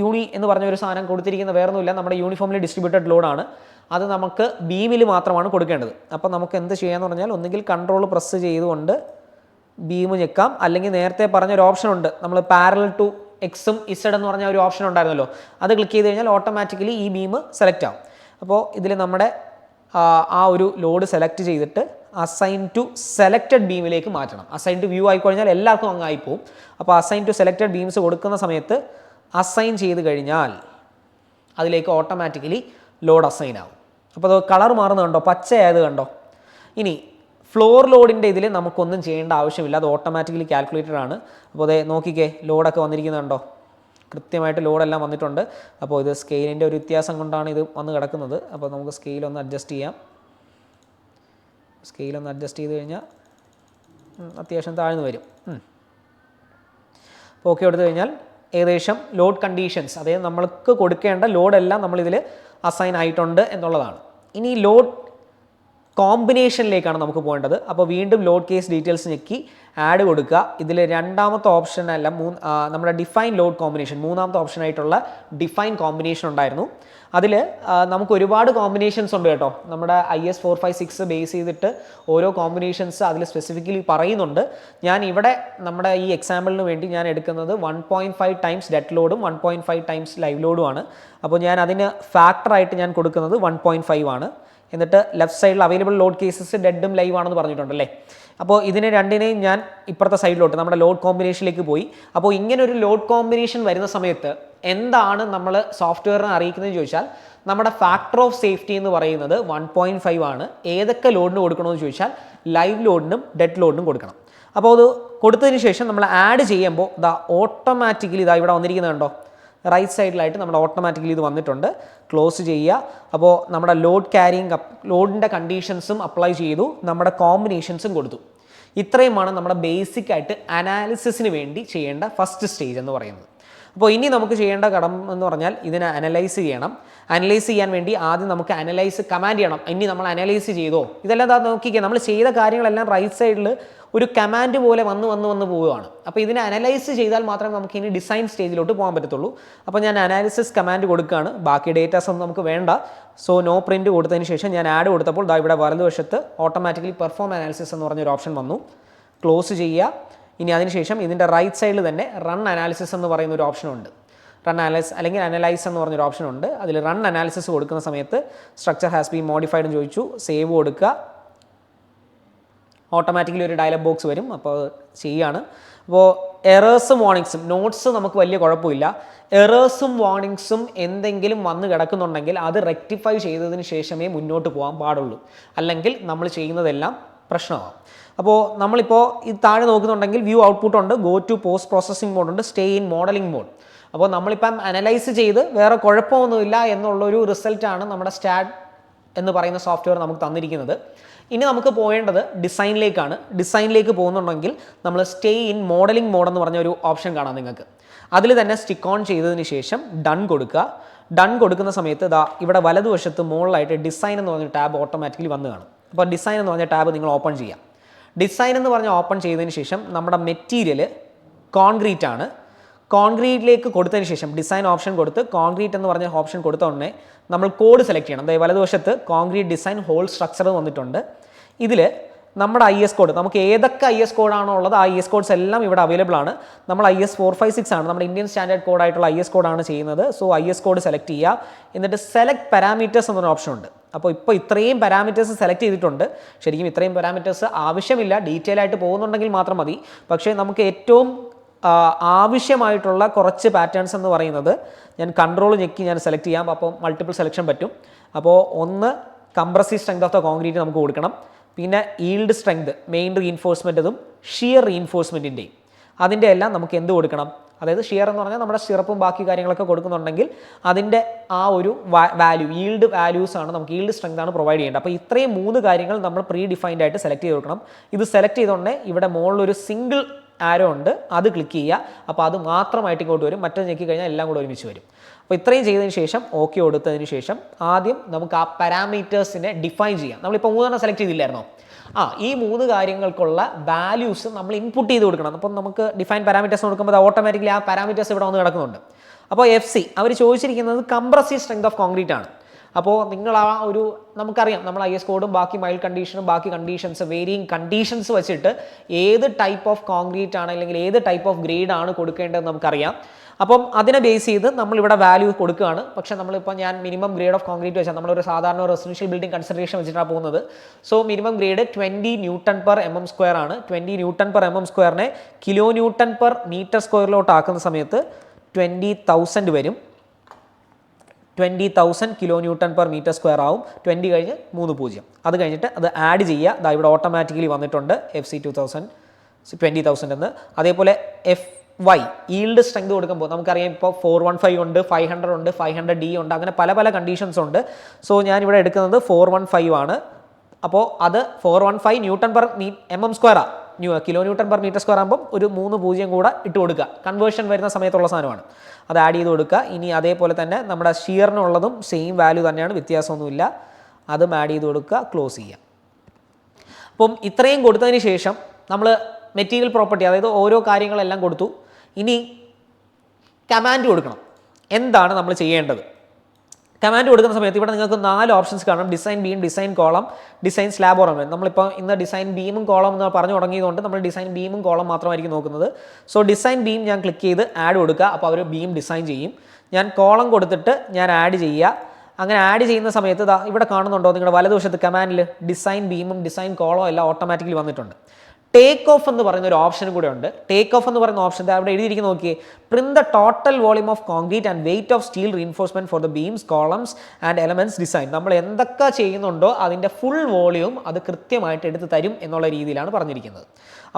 യൂണി എന്ന് പറഞ്ഞ ഒരു സാധനം കൊടുത്തിരിക്കുന്ന വേറൊന്നുമില്ല, നമ്മുടെ യൂണിഫോമിലി ഡിസ്ട്രിബ്യൂട്ടഡ് ലോഡാണ്. അത് നമുക്ക് ബീമിൽ മാത്രമാണ് കൊടുക്കേണ്ടത്. അപ്പോൾ നമുക്ക് എന്ത് ചെയ്യാന്ന് പറഞ്ഞാൽ ഒന്നുകിൽ കൺട്രോൾ പ്രസ് ചെയ്തുകൊണ്ട് ബീം ഞെക്കാം, അല്ലെങ്കിൽ നേരത്തെ പറഞ്ഞൊരു ഓപ്ഷൻ ഉണ്ട്, നമ്മൾ പാരലൽ ടു എക്സും ഇസഡ് എന്ന് പറഞ്ഞ ഒരു ഓപ്ഷൻ ഉണ്ടായിരുന്നല്ലോ, അത് ക്ലിക്ക് ചെയ്ത് കഴിഞ്ഞാൽ ഓട്ടോമാറ്റിക്കലി ഈ ബീം സെലക്ട് ആവും. അപ്പോൾ ഇതിൽ നമ്മുടെ ആ ഒരു ലോഡ് സെലക്ട് ചെയ്തിട്ട് അസൈൻ ടു സെലക്റ്റഡ് ബീമിലേക്ക് മാറ്റണം. അസൈൻ ടു വ്യൂ ആയിക്കഴിഞ്ഞാൽ എല്ലാവർക്കും അങ്ങ് ആയിപ്പോവും. അപ്പോൾ അസൈൻ ടു സെലക്റ്റഡ് ബീംസ് കൊടുക്കുന്ന സമയത്ത് അസൈൻ ചെയ്ത് കഴിഞ്ഞാൽ അതിലേക്ക് ഓട്ടോമാറ്റിക്കലി ലോഡ് അസൈൻ ആവും. അപ്പോൾ അത് കളർ മാറുന്നത് കണ്ടോ, പച്ചയായത് കണ്ടോ. ഇനി ഫ്ലോർ ലോഡിൻ്റെ ഇതിൽ നമുക്കൊന്നും ചെയ്യേണ്ട ആവശ്യമില്ല, അത് ഓട്ടോമാറ്റിക്കലി കാൽക്കുലേറ്റഡ് ആണ്. അപ്പോൾ അതേ നോക്കിക്കേ, ലോഡൊക്കെ വന്നിരിക്കുന്നുണ്ടോ, കൃത്യമായിട്ട് ലോഡെല്ലാം വന്നിട്ടുണ്ട്. അപ്പോൾ ഇത് സ്കെയിലിൻ്റെ ഒരു വ്യത്യാസം കൊണ്ടാണ് ഇത് വന്ന് കിടക്കുന്നത്. അപ്പോൾ നമുക്ക് സ്കെയിലൊന്ന് അഡ്ജസ്റ്റ് ചെയ്യാം. സ്കെയിലൊന്ന് അഡ്ജസ്റ്റ് ചെയ്ത് കഴിഞ്ഞാൽ അത്യാവശ്യം താഴ്ന്നു വരും. അപ്പോൾ ഓക്കെ എടുത്തു കഴിഞ്ഞാൽ ഏകദേശം ലോഡ് കണ്ടീഷൻസ്, അതായത് നമ്മൾക്ക് കൊടുക്കേണ്ട ലോഡെല്ലാം നമ്മളിതിൽ അസൈൻ ആയിട്ടുണ്ട് എന്നുള്ളതാണ്. ഇനി ലോഡ് കോമ്പിനേഷനിലേക്കാണ് നമുക്ക് പോകേണ്ടത്. അപ്പോൾ വീണ്ടും ലോഡ് കേസ് ഡീറ്റെയിൽസ് ഞെക്കി ആഡ് കൊടുക്കുക. ഇതിൽ രണ്ടാമത്തെ ഓപ്ഷൻ അല്ല, നമ്മുടെ ഡിഫൈൻ ലോഡ് കോമ്പിനേഷൻ, മൂന്നാമത്തെ ഓപ്ഷനായിട്ടുള്ള ഡിഫൈൻ കോമ്പിനേഷൻ ഉണ്ടായിരുന്നു. അതിൽ നമുക്ക് ഒരുപാട് കോമ്പിനേഷൻസ് ഉണ്ട് കേട്ടോ. നമ്മുടെ IS 456 ബേസ് ചെയ്തിട്ട് ഓരോ കോമ്പിനേഷൻസ് അതിൽ സ്പെസിഫിക്കലി പറയുന്നുണ്ട്. ഞാൻ ഇവിടെ നമ്മുടെ ഈ എക്സാമ്പിളിന് വേണ്ടി ഞാൻ എടുക്കുന്നത് 1.5 ടൈംസ് ഡെഡ് ലോഡും 1.5 ടൈംസ് ലൈവ് ലോഡും ആണ്. അപ്പോൾ ഞാൻ അതിന് ഫാക്ടറായിട്ട് ഞാൻ കൊടുക്കുന്നത് 1.5 ആണ്. എന്നിട്ട് ലെഫ്റ്റ് സൈഡിൽ അവൈലബിൾ ലോഡ് കേസസ് ഡെഡും ലൈവ് ആണെന്ന് പറഞ്ഞിട്ടുണ്ടല്ലേ. അപ്പോൾ ഇതിനെ രണ്ടിനെയും ഞാൻ ഇപ്പുറത്തെ സൈഡിലോട്ട് നമ്മുടെ ലോഡ് കോമ്പിനേഷനിലേക്ക് പോയി. അപ്പോൾ ഇങ്ങനെ ഒരു ലോഡ് കോമ്പിനേഷൻ വരുന്ന സമയത്ത് എന്താണ് നമ്മൾ സോഫ്റ്റ്വെയറിനെ അറിയിക്കുന്നതെന്ന് ചോദിച്ചാൽ നമ്മുടെ ഫാക്ടർ ഓഫ് സേഫ്റ്റി എന്ന് പറയുന്നത് 1.5 ആണ്. ഏതൊക്കെ ലോഡിന് കൊടുക്കണമെന്ന് ചോദിച്ചാൽ ലൈവ് ലോഡിനും ഡെഡ് ലോഡിനും കൊടുക്കണം. അപ്പോൾ അത് കൊടുത്തതിന് ശേഷം നമ്മൾ ആഡ് ചെയ്യുമ്പോൾ ഇതാ ഓട്ടോമാറ്റിക്കലി ഇതാ ഇവിടെ വന്നിരിക്കുന്നുണ്ടോ, റൈറ്റ് സൈഡിലായിട്ട് നമ്മുടെ ഓട്ടോമാറ്റിക്കലി ഇത് വന്നിട്ടുണ്ട്. ക്ലോസ് ചെയ്യുക. അപ്പോൾ നമ്മുടെ ലോഡ് ക്യാരിങ് ലോഡിൻ്റെ കണ്ടീഷൻസും അപ്ലൈ ചെയ്തു, നമ്മുടെ കോമ്പിനേഷൻസും കൊടുത്തു. ഇത്രയുമാണ് നമ്മുടെ ബേസിക് ആയിട്ട് അനാലിസിസിന് വേണ്ടി ചെയ്യേണ്ട ഫസ്റ്റ് സ്റ്റേജ് എന്ന് പറയുന്നത്. അപ്പോൾ ഇനി നമുക്ക് ചെയ്യേണ്ട കടം എന്ന് പറഞ്ഞാൽ ഇതിനെ അനലൈസ് ചെയ്യണം. അനലൈസ് ചെയ്യാൻ വേണ്ടി ആദ്യം നമുക്ക് അനലൈസ് കമാൻഡ് ചെയ്യണം. ഇനി നമ്മൾ അനലൈസ് ചെയ്തോ, ഇതെല്ലാം എന്താ നോക്കിക്കുക, നമ്മൾ ചെയ്ത കാര്യങ്ങളെല്ലാം റൈറ്റ് സൈഡിൽ ഒരു കമാൻഡ് പോലെ വന്ന് പോവുകയാണ്. അപ്പോൾ ഇതിനെ അനലൈസ് ചെയ്താൽ മാത്രമേ നമുക്ക് ഇനി ഡിസൈൻ സ്റ്റേജിലോട്ട് പോകാൻ പറ്റത്തുള്ളൂ. അപ്പോൾ ഞാൻ അനാലിസിസ് കമാൻഡ് കൊടുക്കുകയാണ്. ബാക്കി ഡേറ്റാസ് ഒന്നും നമുക്ക് വേണ്ട. സോ നോ പ്രിൻറ്റ് കൊടുത്തതിന് ശേഷം ഞാൻ ആഡ് കൊടുത്തപ്പോൾ ഇവിടെ വലതുവശത്ത് ഓട്ടോമാറ്റിക്കലി പെർഫോം അനാലിസിസ് എന്ന് പറഞ്ഞൊരു ഓപ്ഷൻ വന്നു. ക്ലോസ് ചെയ്യുക. ഇനി അതിനുശേഷം ഇതിൻ്റെ റൈറ്റ് സൈഡിൽ തന്നെ റൺ അനാലിസിസ് എന്ന് പറയുന്ന ഒരു ഓപ്ഷൻ ഉണ്ട്. റൺ അനലൈസ് അല്ലെങ്കിൽ അനലൈസ് എന്ന് പറഞ്ഞൊരു ഓപ്ഷൻ ഉണ്ട്. അതിൽ റൺ അനാലിസിസ് കൊടുക്കുന്ന സമയത്ത് സ്ട്രക്ചർ ഹാസ് ബീൻ മോഡിഫൈഡ് എന്ന് ചോദിച്ചു. സേവ് കൊടുക്കുക. ഓട്ടോമാറ്റിക്കലി ഒരു ഡയലോഗ് ബോക്സ് വരും. അപ്പോൾ ചെയ്യാണ്. അപ്പോൾ എറേഴ്സും വാർണിങ്സും നോട്ട്സ് നമുക്ക് വലിയ കുഴപ്പമില്ല. എറേഴ്സും വാർണിങ്സും എന്തെങ്കിലും വന്ന് കിടക്കുന്നുണ്ടെങ്കിൽ അത് റെക്ടിഫൈ ചെയ്തതിന് ശേഷമേ മുന്നോട്ട് പോകാൻ പാടുള്ളൂ. അല്ലെങ്കിൽ നമ്മൾ ചെയ്യുന്നതെല്ലാം പ്രശ്നമാകും. അപ്പോൾ നമ്മളിപ്പോൾ ഇത് താഴെ നോക്കുന്നുണ്ടെങ്കിൽ വ്യൂ ഔട്ട്പുട്ട് ഉണ്ട്, go to post processing mode ഉണ്ട്, സ്റ്റേ ഇൻ മോഡലിംഗ് മോഡ്. അപ്പോൾ നമ്മളിപ്പം അനലൈസ് ചെയ്ത് വേറെ കുഴപ്പമൊന്നുമില്ല എന്നുള്ളൊരു റിസൾട്ടാണ് നമ്മുടെ സ്റ്റാഡ് എന്ന് പറയുന്ന സോഫ്റ്റ്വെയർ നമുക്ക് തന്നിരിക്കുന്നത്. ഇനി നമുക്ക് പോകേണ്ടത് ഡിസൈനിലേക്കാണ്. ഡിസൈനിലേക്ക് പോകുന്നുണ്ടെങ്കിൽ നമ്മൾ സ്റ്റേ ഇൻ മോഡലിംഗ് മോഡ് എന്ന് പറഞ്ഞ ഒരു ഓപ്ഷൻ കാണാം നിങ്ങൾക്ക്. അതിൽ തന്നെ സ്റ്റിക്ക് ഓൺ ചെയ്തതിന് ശേഷം ഡൺ കൊടുക്കുക. ഡൺ കൊടുക്കുന്ന സമയത്ത് ഇതാ ഇവിടെ വലതുവശത്ത് മുകളിലായിട്ട് ഡിസൈൻ എന്ന് പറഞ്ഞ ടാബ് ഓട്ടോമാറ്റിക്കലി വന്ന് കാണും. അപ്പോൾ ഡിസൈൻ എന്ന് പറഞ്ഞ ടാബ് നിങ്ങൾ ഓപ്പൺ ചെയ്യാം. ഡിസൈൻ എന്ന് പറഞ്ഞ ഓപ്പൺ ചെയ്തതിന് ശേഷം നമ്മുടെ മെറ്റീരിയൽ കോൺക്രീറ്റ് ആണ്. കോൺക്രീറ്റിലേക്ക് കൊടുത്തതിന് ശേഷം ഡിസൈൻ ഓപ്ഷൻ കൊടുത്ത് കോൺക്രീറ്റ് എന്ന് പറഞ്ഞ ഓപ്ഷൻ കൊടുത്ത ഉടനെ നമ്മൾ കോഡ് സെലക്ട് ചെയ്യണം. അതായത് വലതുവശത്ത് കോൺക്രീറ്റ് ഡിസൈൻ ഹോൾ സ്ട്രക്ചർ വന്നിട്ടുണ്ട്. ഇതിൽ നമ്മുടെ IS കോഡ്, നമുക്ക് ഏതൊക്കെ IS കോഡാണോ ഉള്ളത് ആ IS കോഡ്സ് എല്ലാം ഇവിടെ അവൈലബിൾ ആണ്. നമ്മൾ IS 456 ആണ്, നമ്മുടെ ഇന്ത്യൻ സ്റ്റാൻഡേർഡ് കോഡായിട്ടുള്ള IS കോഡാണ് ചെയ്യുന്നത്. സോ IS കോഡ് സെലക്ട് ചെയ്യുക. എന്നിട്ട് സെലക്ട് പാരാമീറ്റേഴ്സ് എന്നൊരു ഓപ്ഷൻ ഉണ്ട്. അപ്പോൾ ഇപ്പോൾ ഇത്രയും പാരാമീറ്റേഴ്സ് സെലക്ട് ചെയ്തിട്ടുണ്ട്. ശരിക്കും ഇത്രയും പാരാമീറ്റേഴ്സ് ആവശ്യമില്ല, ഡീറ്റെയിൽ ആയിട്ട് പോകുന്നുണ്ടെങ്കിൽ മാത്രം മതി. പക്ഷേ നമുക്ക് ഏറ്റവും ആവശ്യമായിട്ടുള്ള കുറച്ച് പാറ്റേൺസ് എന്ന് പറയുന്നത് ഞാൻ കൺട്രോൾ ഞെക്കി ഞാൻ സെലക്ട് ചെയ്യാം. അപ്പോൾ മൾട്ടിപ്പിൾ സെലക്ഷൻ പറ്റും. അപ്പോൾ ഒന്ന് compressive strength of the concrete നമുക്ക് കൊടുക്കണം. പിന്നെ ഈൽഡ് സ്ട്രെങ്ത്, മെയിൻ റീഇൻഫോഴ്സ്മെൻറ്റതും ഷിയർ റീഇൻഫോഴ്സ്മെൻറ്റിൻ്റെയും അതിൻ്റെ എല്ലാം നമുക്ക് എന്ത് കൊടുക്കണം, അതായത് ഷിയർ എന്ന് പറഞ്ഞാൽ നമ്മുടെ സിറപ്പും ബാക്കി കാര്യങ്ങളൊക്കെ കൊടുക്കുന്നുണ്ടെങ്കിൽ അതിൻ്റെ ആ ഒരു വാല്യൂ, ഈൽഡ് വാല്യൂസ് ആണ് നമുക്ക്, ഈൽഡ് സ്ട്രെങ്ത് ആണ് പ്രൊവൈഡ് ചെയ്യേണ്ടത്. അപ്പോൾ ഇത്രയും 3 കാര്യങ്ങൾ നമ്മൾ പ്രീ ഡിഫൈൻഡ് ആയിട്ട് സെലക്ട് ചെയ്ത് കൊടുക്കണം. ഇത് സെലക്ട് ചെയ്തോണ്ടേ ഇവിടെ മുകളിലൊരു സിംഗിൾ ആരോ ഉണ്ട്, അത് ക്ലിക്ക് ചെയ്യുക. അപ്പോൾ അത് മാത്രമായിട്ട് ഇങ്ങോട്ട് വരും, മറ്റൊരു ഞെക്കി കഴിഞ്ഞാൽ എല്ലാം കൂടെ ഒരുമിച്ച് വരും. അപ്പോൾ ഇത്രയും ചെയ്തതിന് ശേഷം ഓക്കെ കൊടുത്തതിന് ശേഷം ആദ്യം നമുക്ക് ആ പാരാമീറ്റേഴ്സിനെ ഡിഫൈൻ ചെയ്യാം. നമ്മളിപ്പോൾ 3 സെലക്ട് ചെയ്തില്ലായിരുന്നോ? ഈ 3 കാര്യങ്ങൾക്കുള്ള വാല്യൂസ് നമ്മൾ ഇൻപുട്ട് ചെയ്ത് കൊടുക്കണം. അപ്പം നമുക്ക് ഡിഫൈൻ പാരാമീറ്റേഴ്സ് കൊടുക്കുമ്പോൾ ഓട്ടോമാറ്റിക്കലി ആ പാരാമീറ്റേഴ്സ് ഇവിടെ വന്ന് കിടക്കുന്നുണ്ട്. അപ്പോൾ FC അവർ ചോദിച്ചിരിക്കുന്നത് കംപ്രസീവ് സ്ട്രെങ്ത് ഓഫ് കോൺക്രീറ്റ് ആണ്. അപ്പോൾ നിങ്ങൾ ആ ഒരു, നമുക്കറിയാം നമ്മൾ IS കോഡും ബാക്കി മൈൽഡ് കണ്ടീഷനും ബാക്കി കണ്ടീഷൻസ്, വേരിയിങ് കണ്ടീഷൻസ് വെച്ചിട്ട് ഏത് ടൈപ്പ് ഓഫ് കോൺക്രീറ്റ് ആണ് അല്ലെങ്കിൽ ഏത് ടൈപ്പ് ഓഫ് ഗ്രേഡ് ആണ് കൊടുക്കേണ്ടതെന്ന് നമുക്കറിയാം. അപ്പം അതിനെ ബേസ് ചെയ്ത് നമ്മളിവിടെ വാല്യൂ കൊടുക്കുകയാണ്. പക്ഷേ നമ്മളിപ്പോൾ ഞാൻ മിനിമം ഗ്രേഡ് ഓഫ് കോൺക്രീറ്റ് വെച്ചാൽ നമ്മളൊരു സാധാരണ റെസിഡൻഷ്യൽ ബിൽഡിംഗ് കൺസിഡറേഷൻ വെച്ചിട്ടാണ് പോകുന്നത്. സോ മിനിമം ഗ്രേഡ് 20 Nm/mm² ആണ്. 20 Nm/mm² കിലോ Nm/m² ആക്കുന്ന സമയത്ത് 20,000 വരും. 20,000 കിലോ Nm/m² ആവും. 20 കഴിഞ്ഞ് 3 0. അത് കഴിഞ്ഞിട്ട് അത് ആഡ് ചെയ്യുക. അതാ ഇവിടെ ഓട്ടോമാറ്റിക്കലി വന്നിട്ടുണ്ട് FC 20,000 എന്ന്. അതേപോലെ FY ഈൽഡ് സ്ട്രെങ്ത് കൊടുക്കുമ്പോൾ നമുക്കറിയാം ഇപ്പോൾ 415 ഉണ്ട്, 500 ഉണ്ട്, 500D ഉണ്ട്, അങ്ങനെ പല പല കണ്ടീഷൻസ് ഉണ്ട്. സോ ഞാനിവിടെ എടുക്കുന്നത് 415 ആണ്. അപ്പോൾ അത് 415 Nm/mm² കിലോ Nm/m² ആകുമ്പോൾ ഒരു 3 0 കൂടെ ഇട്ട് കൊടുക്കുക. കൺവേർഷൻ വരുന്ന സമയത്തുള്ള സാധനമാണ്, അത് ആഡ് ചെയ്ത് കൊടുക്കുക. ഇനി അതേപോലെ തന്നെ നമ്മുടെ ഷിയറിനുള്ളതും സെയിം വാല്യൂ തന്നെയാണ്, വ്യത്യാസമൊന്നുമില്ല. അതും ആഡ് ചെയ്ത് കൊടുക്കുക, ക്ലോസ് ചെയ്യുക. അപ്പം ഇത്രയും കൊടുത്തതിന് ശേഷം നമ്മൾ മെറ്റീരിയൽ പ്രോപ്പർട്ടി, അതായത് ഓരോ കാര്യങ്ങളെല്ലാം കൊടുത്തു. ഇനി കമാൻഡ് കൊടുക്കണം. എന്താണ് നമ്മൾ ചെയ്യേണ്ടത്? കമാൻഡ് കൊടുക്കുന്ന സമയത്ത് ഇവിടെ നിങ്ങൾക്ക് 4 ഓപ്ഷൻസ് കാണും. Design beam, design column, design slab or element. നമ്മളിപ്പോൾ ഇന്ന് ഡിസൈൻ ബീമും കോളം എന്ന് പറഞ്ഞു തുടങ്ങിയതുകൊണ്ട് നമ്മൾ ഡിസൈൻ ബീമും കോളം മാത്രമായിരിക്കും നോക്കുന്നത്. സോ ഡിസൈൻ ബീം ഞാൻ ക്ലിക്ക് ചെയ്ത് ആഡ് കൊടുക്കുക. അപ്പോൾ അവർ ബീം ഡിസൈൻ ചെയ്യും. ഞാൻ കോളം കൊടുത്തിട്ട് ഞാൻ ആഡ് ചെയ്യുക. അങ്ങനെ ആഡ് ചെയ്യുന്ന സമയത്ത് ഇതാ ഇവിടെ കാണുന്നുണ്ടോ നിങ്ങളുടെ വലതുവശത്ത് കമാൻഡിൽ ഡിസൈൻ ബീമും ഡിസൈൻ കോളോ എല്ലാം ഓട്ടോമാറ്റിക്കലി വന്നിട്ടുണ്ട്. ടേക്ക് ഓഫ് എന്ന് പറയുന്ന ഒരു ഓപ്ഷൻ കൂടെ ഉണ്ട്. ടേക്ക് ഓഫ് എന്ന് പറയുന്ന ഓപ്ഷൻ അവിടെ എഴുതിയിരിക്കുന്ന നോക്കിയേ, print the total volume of concrete and weight of steel reinforcement for the beams columns and elements design. നമ്മൾ എന്തൊക്കെ ചെയ്യുന്നുണ്ടോ അതിൻ്റെ ഫുൾ വോളിയം അത് കൃത്യമായിട്ട് എടുത്ത് തരും എന്നുള്ള രീതിയിലാണ് പറഞ്ഞിരിക്കുന്നത്.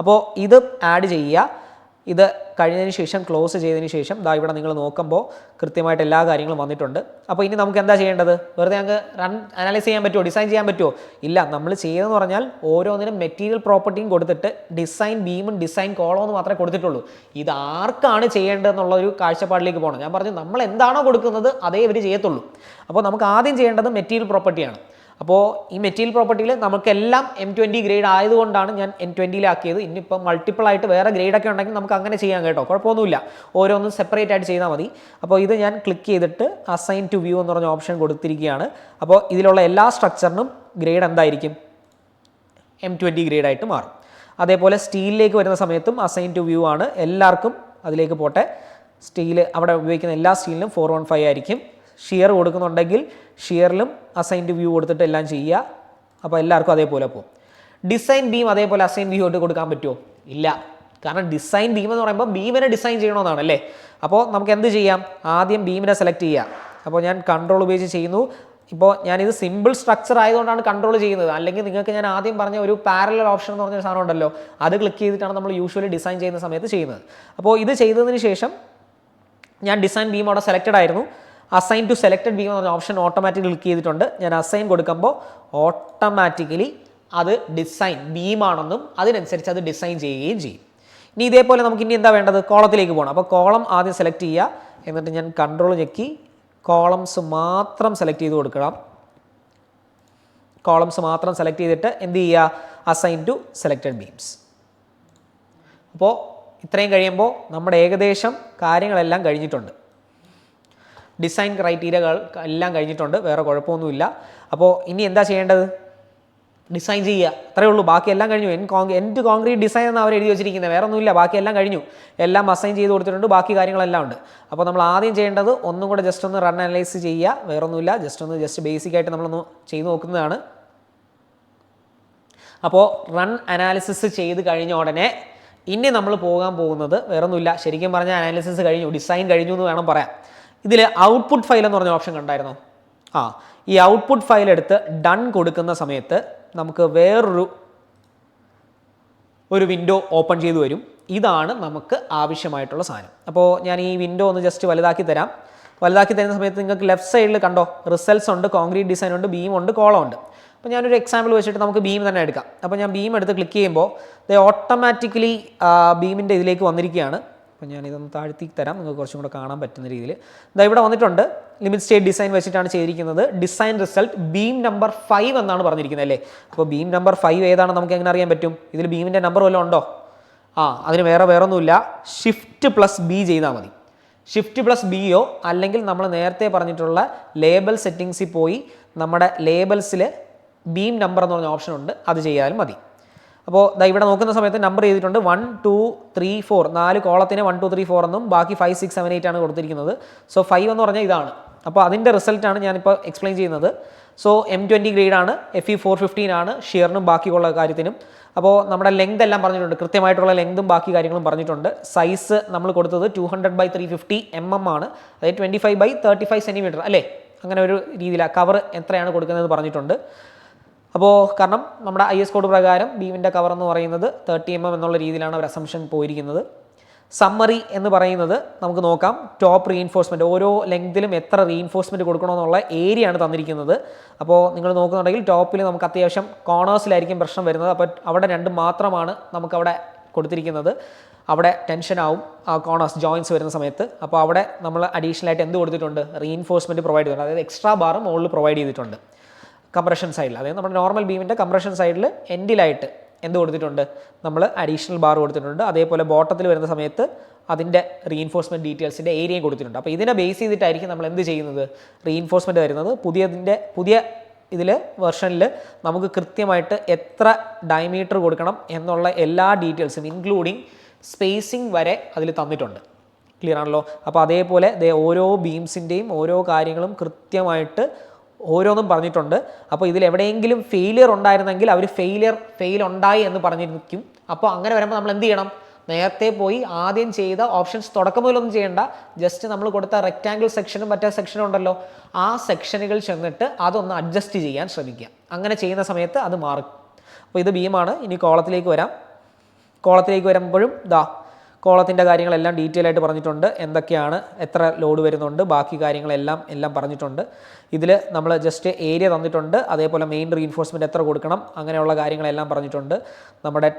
അപ്പോൾ ഇത് ആഡ് ചെയ്യുക. ഇത് കഴിഞ്ഞതിന് ശേഷം ക്ലോസ് ചെയ്തതിന് ശേഷം ദാ ഇവിടെ നിങ്ങൾ നോക്കുമ്പോൾ കൃത്യമായിട്ട് എല്ലാ കാര്യങ്ങളും വന്നിട്ടുണ്ട്. അപ്പോൾ ഇനി നമുക്ക് എന്താ ചെയ്യേണ്ടത്? വെറുതെ ഞങ്ങൾക്ക് റൺ അനലൈസ് ചെയ്യാൻ പറ്റുമോ, ഡിസൈൻ ചെയ്യാൻ പറ്റുമോ? ഇല്ല. നമ്മൾ ചെയ്തതെന്ന് പറഞ്ഞാൽ ഓരോന്നിനും മെറ്റീരിയൽ പ്രോപ്പർട്ടിയും കൊടുത്തിട്ട് ഡിസൈൻ ബീമും ഡിസൈൻ കോളോ എന്ന് മാത്രമേ കൊടുത്തിട്ടുള്ളൂ. ഇത് ആർക്കാണ് ചെയ്യേണ്ടതെന്നുള്ളൊരു കാഴ്ചപ്പാടിലേക്ക് പോകണം. ഞാൻ പറഞ്ഞു നമ്മൾ എന്താണോ കൊടുക്കുന്നത് അതേ ഇവർ ചെയ്യത്തുള്ളൂ. അപ്പോൾ നമുക്ക് ആദ്യം ചെയ്യേണ്ടത് മെറ്റീരിയൽ പ്രോപ്പർട്ടിയാണ്. അപ്പോൾ ഈ മെറ്റീരിയൽ പ്രോപ്പർട്ടിയിൽ നമുക്കെല്ലാം M20 ഗ്രേഡ് ആയതുകൊണ്ടാണ് ഞാൻ N20-ലാക്കിയത്. ഇനിയിപ്പോൾ മൾട്ടിപ്പിൾ ആയിട്ട് വേറെ ഗ്രേഡൊക്കെ ഉണ്ടെങ്കിൽ നമുക്ക് അങ്ങനെ ചെയ്യാം കേട്ടോ, കുഴപ്പമൊന്നുമില്ല. ഓരോന്നും സെപ്പറേറ്റ് ആയിട്ട് ചെയ്താൽ മതി. അപ്പോൾ ഇത് ഞാൻ ക്ലിക്ക് ചെയ്തിട്ട് അസൈൻ ടു വ്യൂ എന്ന് പറഞ്ഞ ഓപ്ഷൻ കൊടുത്തിരിക്കുകയാണ്. അപ്പോൾ ഇതിലുള്ള എല്ലാ സ്ട്രക്ചറിനും ഗ്രേഡ് എന്തായിരിക്കും? M20 ഗ്രേഡായിട്ട് മാറും. അതേപോലെ സ്റ്റീലിലേക്ക് വരുന്ന സമയത്തും അസൈൻ ടു വ്യൂ ആണ്. എല്ലാവർക്കും അതിലേക്ക് പോട്ടെ. സ്റ്റീൽ അവിടെ ഉപയോഗിക്കുന്ന എല്ലാ സ്റ്റീലിനും 415 ആയിരിക്കും. ഷിയർ കൊടുക്കുന്നുണ്ടെങ്കിൽ ഷിയറിലും അസൈൻ ടു വ്യൂ കൊടുത്തിട്ട് എല്ലാം ചെയ്യുക. അപ്പോൾ എല്ലാവർക്കും അതേപോലെ പോകും. ഡിസൈൻ ബീം അതേപോലെ അസൈൻ വ്യൂ ആയിട്ട് കൊടുക്കാൻ പറ്റുമോ? ഇല്ല. കാരണം ഡിസൈൻ ബീം എന്ന് പറയുമ്പോൾ ബീമിനെ ഡിസൈൻ ചെയ്യണമെന്നാണ് അല്ലേ. അപ്പോൾ നമുക്ക് എന്ത് ചെയ്യാം? ആദ്യം ബീമിനെ സെലക്ട് ചെയ്യാം. അപ്പോൾ ഞാൻ കൺട്രോൾ ഉപയോഗിച്ച് ചെയ്യുന്നു. ഇപ്പോൾ ഞാനിത് സിമ്പിൾ സ്ട്രക്ചർ ആയതുകൊണ്ടാണ് കൺട്രോൾ ചെയ്യുന്നത്. അല്ലെങ്കിൽ നിങ്ങൾക്ക് ഞാൻ ആദ്യം പറഞ്ഞ ഒരു പാരലൽ ഓപ്ഷൻ എന്ന് പറഞ്ഞ സാധനം ഉണ്ടല്ലോ, അത് ക്ലിക്ക് ചെയ്തിട്ടാണ് നമ്മൾ യൂഷ്വലി ഡിസൈൻ ചെയ്യുന്ന സമയത്ത് ചെയ്യുന്നത്. അപ്പോൾ ഇത് ചെയ്തതിന് ശേഷം ഞാൻ ഡിസൈൻ ബീം അവിടെ സെലക്റ്റഡ് ആയിരുന്നു. അസൈൻ ടു സെലക്റ്റഡ് ബീം എന്ന് പറഞ്ഞ ഓപ്ഷൻ ഓട്ടോമാറ്റിക്കലി ക്ലിക്ക് ചെയ്തിട്ടുണ്ട്. ഞാൻ അസൈൻ കൊടുക്കുമ്പോൾ ഓട്ടോമാറ്റിക്കലി അത് ഡിസൈൻ ബീമാണെന്നും അതിനനുസരിച്ച് അത് ഡിസൈൻ ചെയ്യുകയും ചെയ്യും. ഇനി ഇതേപോലെ നമുക്ക് ഇനി എന്താ വേണ്ടത്? കോളത്തിലേക്ക് പോകണം. അപ്പോൾ കോളം ആദ്യം സെലക്ട് ചെയ്യുക. എന്നിട്ട് ഞാൻ കൺട്രോൾ ഞെക്കി കോളംസ് മാത്രം സെലക്ട് ചെയ്ത് കൊടുക്കണം. കോളംസ് മാത്രം സെലക്ട് ചെയ്തിട്ട് എന്ത് ചെയ്യുക? Assign to selected beams. അപ്പോൾ ഇത്രയും കഴിയുമ്പോൾ നമ്മുടെ ഏകദേശം കാര്യങ്ങളെല്ലാം കഴിഞ്ഞിട്ടുണ്ട്. ഡിസൈൻ ക്രൈറ്റീരിയകൾ എല്ലാം കഴിഞ്ഞിട്ടുണ്ട്, വേറെ കുഴപ്പമൊന്നുമില്ല. അപ്പോൾ ഇനി എന്താ ചെയ്യേണ്ടത്? ഡിസൈൻ ചെയ്യുക, അത്രയേ ഉള്ളൂ. ബാക്കിയെല്ലാം കഴിഞ്ഞു. എൻഡ് കോൺക്രീറ്റ് ഡിസൈൻ എന്ന് അവർ എഴുതി വെച്ചിരിക്കുന്നത്, വേറെ ഒന്നുമില്ല. ബാക്കിയെല്ലാം കഴിഞ്ഞു, എല്ലാം അസൈൻ ചെയ്ത് കൊടുത്തിട്ടുണ്ട്, ബാക്കി കാര്യങ്ങളെല്ലാം ഉണ്ട്. അപ്പോൾ നമ്മൾ ആദ്യം ചെയ്യേണ്ടത് ഒന്നും കൂടെ ജസ്റ്റ് ഒന്ന് റൺ അനലൈസ് ചെയ്യുക, വേറെ ഒന്നുമില്ല. ജസ്റ്റ് ബേസിക് ആയിട്ട് നമ്മളൊന്ന് ചെയ്ത് നോക്കുന്നതാണ്. അപ്പോൾ റൺ അനാലിസിസ് ചെയ്ത് കഴിഞ്ഞ ഉടനെ ഇനി നമ്മൾ പോകാൻ പോകുന്നത് വേറെ ഒന്നുമില്ല. ശരിക്കും പറഞ്ഞാൽ അനാലിസിസ് കഴിഞ്ഞു, ഡിസൈൻ കഴിഞ്ഞു എന്ന് വേണം പറയാം. ഇതിൽ ഔട്ട്പുട്ട് ഫയൽ എന്ന് പറഞ്ഞ ഓപ്ഷൻ കണ്ടായിരുന്നോ? ഈ ഔട്ട്പുട്ട് ഫയൽ എടുത്ത് ഡൺ കൊടുക്കുന്ന സമയത്ത് നമുക്ക് വേറൊരു വിൻഡോ ഓപ്പൺ ചെയ്തു വരും. ഇതാണ് നമുക്ക് ആവശ്യമായിട്ടുള്ള സാധനം. അപ്പോൾ ഞാൻ ഈ വിൻഡോ ഒന്ന് ജസ്റ്റ് വലുതാക്കി തരാം. വലുതാക്കി തരുന്ന സമയത്ത് നിങ്ങൾക്ക് ലെഫ്റ്റ് സൈഡിൽ കണ്ടോ, റിസൾട്ട്സ് ഉണ്ട്, കോൺക്രീറ്റ് ഡിസൈൻ ഉണ്ട്, ബീം ഉണ്ട്, കോളം ഉണ്ട്. അപ്പോൾ ഞാനൊരു എക്സാമ്പിൾ വെച്ചിട്ട് നമുക്ക് ബീം തന്നെ എടുക്കാം. അപ്പോൾ ഞാൻ ബീം എടുത്ത് ക്ലിക്ക് ചെയ്യുമ്പോൾ ഇത് ഓട്ടോമാറ്റിക്കലി ബീമിൻ്റെ ഇതിലേക്ക് വന്നിരിക്കുകയാണ്. അപ്പോൾ ഞാനിതൊന്ന് താഴ്ത്തി തരാം, നിങ്ങൾക്ക് കുറച്ചും കൂടെ കാണാൻ പറ്റുന്ന രീതിയിൽ. ഇതാ ഇവിടെ വന്നിട്ടുണ്ട്. ലിമിറ്റ് സ്റ്റേറ്റ് ഡിസൈൻ വെച്ചിട്ടാണ് ചെയ്തിരിക്കുന്നത്. ഡിസൈൻ റിസൾട്ട് ബീം നമ്പർ 5 എന്നാണ് പറഞ്ഞിരിക്കുന്നത് അല്ലേ. അപ്പോൾ ബീം നമ്പർ 5 ഏതാണെന്ന് നമുക്ക് എങ്ങനെ അറിയാൻ പറ്റും? ഇതിൽ ബീമിൻ്റെ നമ്പർ വല്ലതും ഉണ്ടോ? അതിന് വേറെ ഒന്നുമില്ല. Shift+B ചെയ്താൽ മതി. Shift+Bയോ അല്ലെങ്കിൽ നമ്മൾ നേരത്തെ പറഞ്ഞിട്ടുള്ള ലേബൽ സെറ്റിങ്സിൽ പോയി നമ്മുടെ ലേബൽസിൽ ബീം നമ്പർ എന്ന് പറഞ്ഞ ഓപ്ഷൻ ഉണ്ട്, അത് ചെയ്യാലും മതി. അപ്പോൾ ഇവിടെ നോക്കുന്ന സമയത്ത് നമ്പർ ചെയ്തിട്ടുണ്ട് 1 2 3 4 4 കോളത്തിന് 1 2 3 4 എന്നും ബാക്കി 5 6 7 8 ആണ് കൊടുത്തിരിക്കുന്നത്. സോ 5 എന്ന് പറഞ്ഞാൽ ഇതാണ്. അപ്പോൾ അതിൻ്റെ റിസൾട്ടാണ് ഞാനിപ്പോൾ എക്സ്പ്ലെയിൻ ചെയ്യുന്നത്. സോ M20 ഗ്രേഡാണ്, FE 415 ആണ് ഷിയറിനും ബാക്കിയുള്ള കാര്യത്തിനും. അപ്പോൾ നമ്മുടെ ലെങ്ത് എല്ലാം പറഞ്ഞിട്ടുണ്ട്, കൃത്യമായിട്ടുള്ള ലെങ്തും ബാക്കി കാര്യങ്ങളും പറഞ്ഞിട്ടുണ്ട്. സൈസ് നമ്മൾ കൊടുത്തത് 200/350 mm ആണ്, അതായത് 25/35 cm അല്ലേ, അങ്ങനെ ഒരു രീതിയിലാണ്. കവർ എത്രയാണ് കൊടുക്കുന്നത് പറഞ്ഞിട്ടുണ്ട്. അപ്പോൾ കാരണം നമ്മുടെ IS കോഡ് പ്രകാരം ബീമിൻ്റെ കവർ എന്ന് പറയുന്നത് 30 mm എന്നുള്ള രീതിയിലാണ് അവർ അസംഷൻ പോയിരിക്കുന്നത്. സമ്മറി എന്ന് പറയുന്നത് നമുക്ക് നോക്കാം. ടോപ്പ് റീഇൻഫോഴ്സ്മെൻറ്റ്, ഓരോ ലെങ്തിലും എത്ര റീഇൻഫോഴ്സ്മെൻറ്റ് കൊടുക്കണമെന്നുള്ള ഏരിയ ആണ് തന്നിരിക്കുന്നത്. അപ്പോൾ നിങ്ങൾ നോക്കുന്നുണ്ടെങ്കിൽ ടോപ്പിൽ നമുക്ക് അത്യാവശ്യം കോർണേഴ്സിലായിരിക്കും പ്രശ്നം വരുന്നത്. അപ്പോൾ അവിടെ 2 മാത്രമാണ് നമുക്കവിടെ കൊടുത്തിരിക്കുന്നത്. അവിടെ ടെൻഷനാവും ആ കോർണേഴ്സ് ജോയിൻസ് വരുന്ന സമയത്ത്. അപ്പോൾ അവിടെ നമ്മൾ അഡീഷണൽ ആയിട്ട് എന്ത് കൊടുത്തിട്ടുണ്ട്? റീഇൻഫോഴ്സ്മെൻറ്റ് പ്രൊവൈഡ് ചെയ്തിട്ടുണ്ട്, അതായത് എക്സ്ട്രാ ബാർ മുകളിൽ പ്രൊവൈഡ് ചെയ്തിട്ടുണ്ട്. കംപ്രഷൻ സൈഡിൽ, അതായത് നമ്മുടെ നോർമൽ ബീമിൻ്റെ കംപ്രഷൻ സൈഡിൽ എൻഡിലായിട്ട് എന്ത് കൊടുത്തിട്ടുണ്ട്? നമ്മൾ അഡീഷണൽ ബാർ കൊടുത്തിട്ടുണ്ട്. അതേപോലെ ബോട്ടത്തിൽ വരുന്ന സമയത്ത് അതിൻ്റെ റീഇൻഫോഴ്സ്മെൻറ്റ് ഡീറ്റെയിൽസിൻ്റെ ഏരിയയും കൊടുത്തിട്ടുണ്ട്. അപ്പോൾ ഇതിനെ ബേസ് ചെയ്തിട്ടായിരിക്കും നമ്മൾ എന്ത് ചെയ്യുന്നത്? റീഇൻഫോഴ്സ്മെൻറ്റ് വരുന്നത്. പുതിയ ഇതിൽ വെർഷനിൽ നമുക്ക് കൃത്യമായിട്ട് എത്ര ഡയമീറ്റർ കൊടുക്കണം എന്നുള്ള എല്ലാ ഡീറ്റെയിൽസും ഇൻക്ലൂഡിങ് സ്പേസിങ് വരെ അതിൽ തന്നിട്ടുണ്ട്. ക്ലിയർ ആണല്ലോ. അപ്പോൾ അതേപോലെ ഓരോ ബീംസിൻ്റെയും ഓരോ കാര്യങ്ങളും കൃത്യമായിട്ട് ഓരോന്നും പറഞ്ഞിട്ടുണ്ട്. അപ്പോൾ ഇതിൽ എവിടെയെങ്കിലും ഫെയിലിയർ ഉണ്ടായിരുന്നെങ്കിൽ അവർ ഫെയിൽ ഉണ്ടായി എന്ന് പറഞ്ഞിരിക്കും. അപ്പോൾ അങ്ങനെ വരുമ്പോൾ നമ്മൾ എന്ത് ചെയ്യണം? നേരത്തെ പോയി ആദ്യം ചെയ്ത ഓപ്ഷൻസ് തുടക്കം മുതലൊന്നും ചെയ്യേണ്ട, ജസ്റ്റ് നമ്മൾ കൊടുത്ത റെക്റ്റാങ്കിൾ സെക്ഷനും മറ്റേ സെക്ഷനും ഉണ്ടല്ലോ, ആ സെക്ഷനുകൾ ചെന്നിട്ട് അതൊന്ന് അഡ്ജസ്റ്റ് ചെയ്യാൻ ശ്രമിക്കുക. അങ്ങനെ ചെയ്യുന്ന സമയത്ത് അത് മാറും. അപ്പോൾ ഇത് ബീമാണ്. ഇനി കോളത്തിലേക്ക് വരാം. കോളത്തിലേക്ക് വരുമ്പോഴും കോളത്തിൻ്റെ കാര്യങ്ങളെല്ലാം ഡീറ്റെയിൽ ആയിട്ട് പറഞ്ഞിട്ടുണ്ട്. എന്തൊക്കെയാണ്, എത്ര ലോഡ് വരുന്നുണ്ട്, ബാക്കി കാര്യങ്ങളെല്ലാം പറഞ്ഞിട്ടുണ്ട്. ഇതിൽ നമ്മൾ ജസ്റ്റ് ഏരിയ തന്നിട്ടുണ്ട്, അതേപോലെ മെയിൻ റീഇൻഫോഴ്സ്മെൻറ്റ് എത്ര കൊടുക്കണം, അങ്ങനെയുള്ള കാര്യങ്ങളെല്ലാം പറഞ്ഞിട്ടുണ്ട്. നമ്മുടെ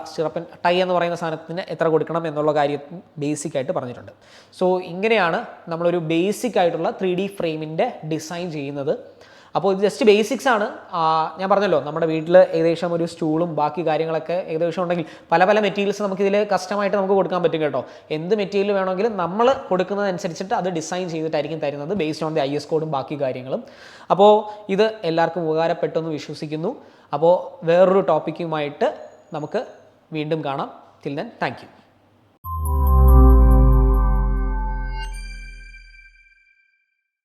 സ്റ്റിറപ്പൻ ടൈ എന്ന് പറയുന്ന സാധനത്തിന് എത്ര കൊടുക്കണം എന്നുള്ള കാര്യം ബേസിക് ആയിട്ട് പറഞ്ഞിട്ടുണ്ട്. സോ ഇങ്ങനെയാണ് നമ്മളൊരു ബേസിക് ആയിട്ടുള്ള 3D ഫ്രെയിമിൻ്റെ ഡിസൈൻ ചെയ്യുന്നത്. അപ്പോൾ ഇത് ജസ്റ്റ് ബേസിക്സ് ആണ്. ഞാൻ പറഞ്ഞല്ലോ, നമ്മുടെ വീട്ടിൽ ഏകദേശം ഒരു സ്റ്റൂളും ബാക്കി കാര്യങ്ങളൊക്കെ ഏകദേശം ഉണ്ടെങ്കിൽ പല മെറ്റീരിയൽസ് നമുക്കിതിൽ കസ്റ്റമായിട്ട് നമുക്ക് കൊടുക്കാൻ പറ്റും കേട്ടോ. എന്ത് മെറ്റീരിയൽ വേണമെങ്കിലും നമ്മൾ കൊടുക്കുന്നതനുസരിച്ചിട്ട് അത് ഡിസൈൻ ചെയ്തിട്ടായിരിക്കും തരുന്നത്, ബേസ്ഡ് ഓൺ ദി IS കോഡും ബാക്കി കാര്യങ്ങളും. അപ്പോൾ ഇത് എല്ലാവർക്കും ഉപകാരപ്പെട്ടെന്ന് വിശ്വസിക്കുന്നു. അപ്പോൾ വേറൊരു ടോപ്പിക്കുമായിട്ട് നമുക്ക് വീണ്ടും കാണാം. Till then thank you.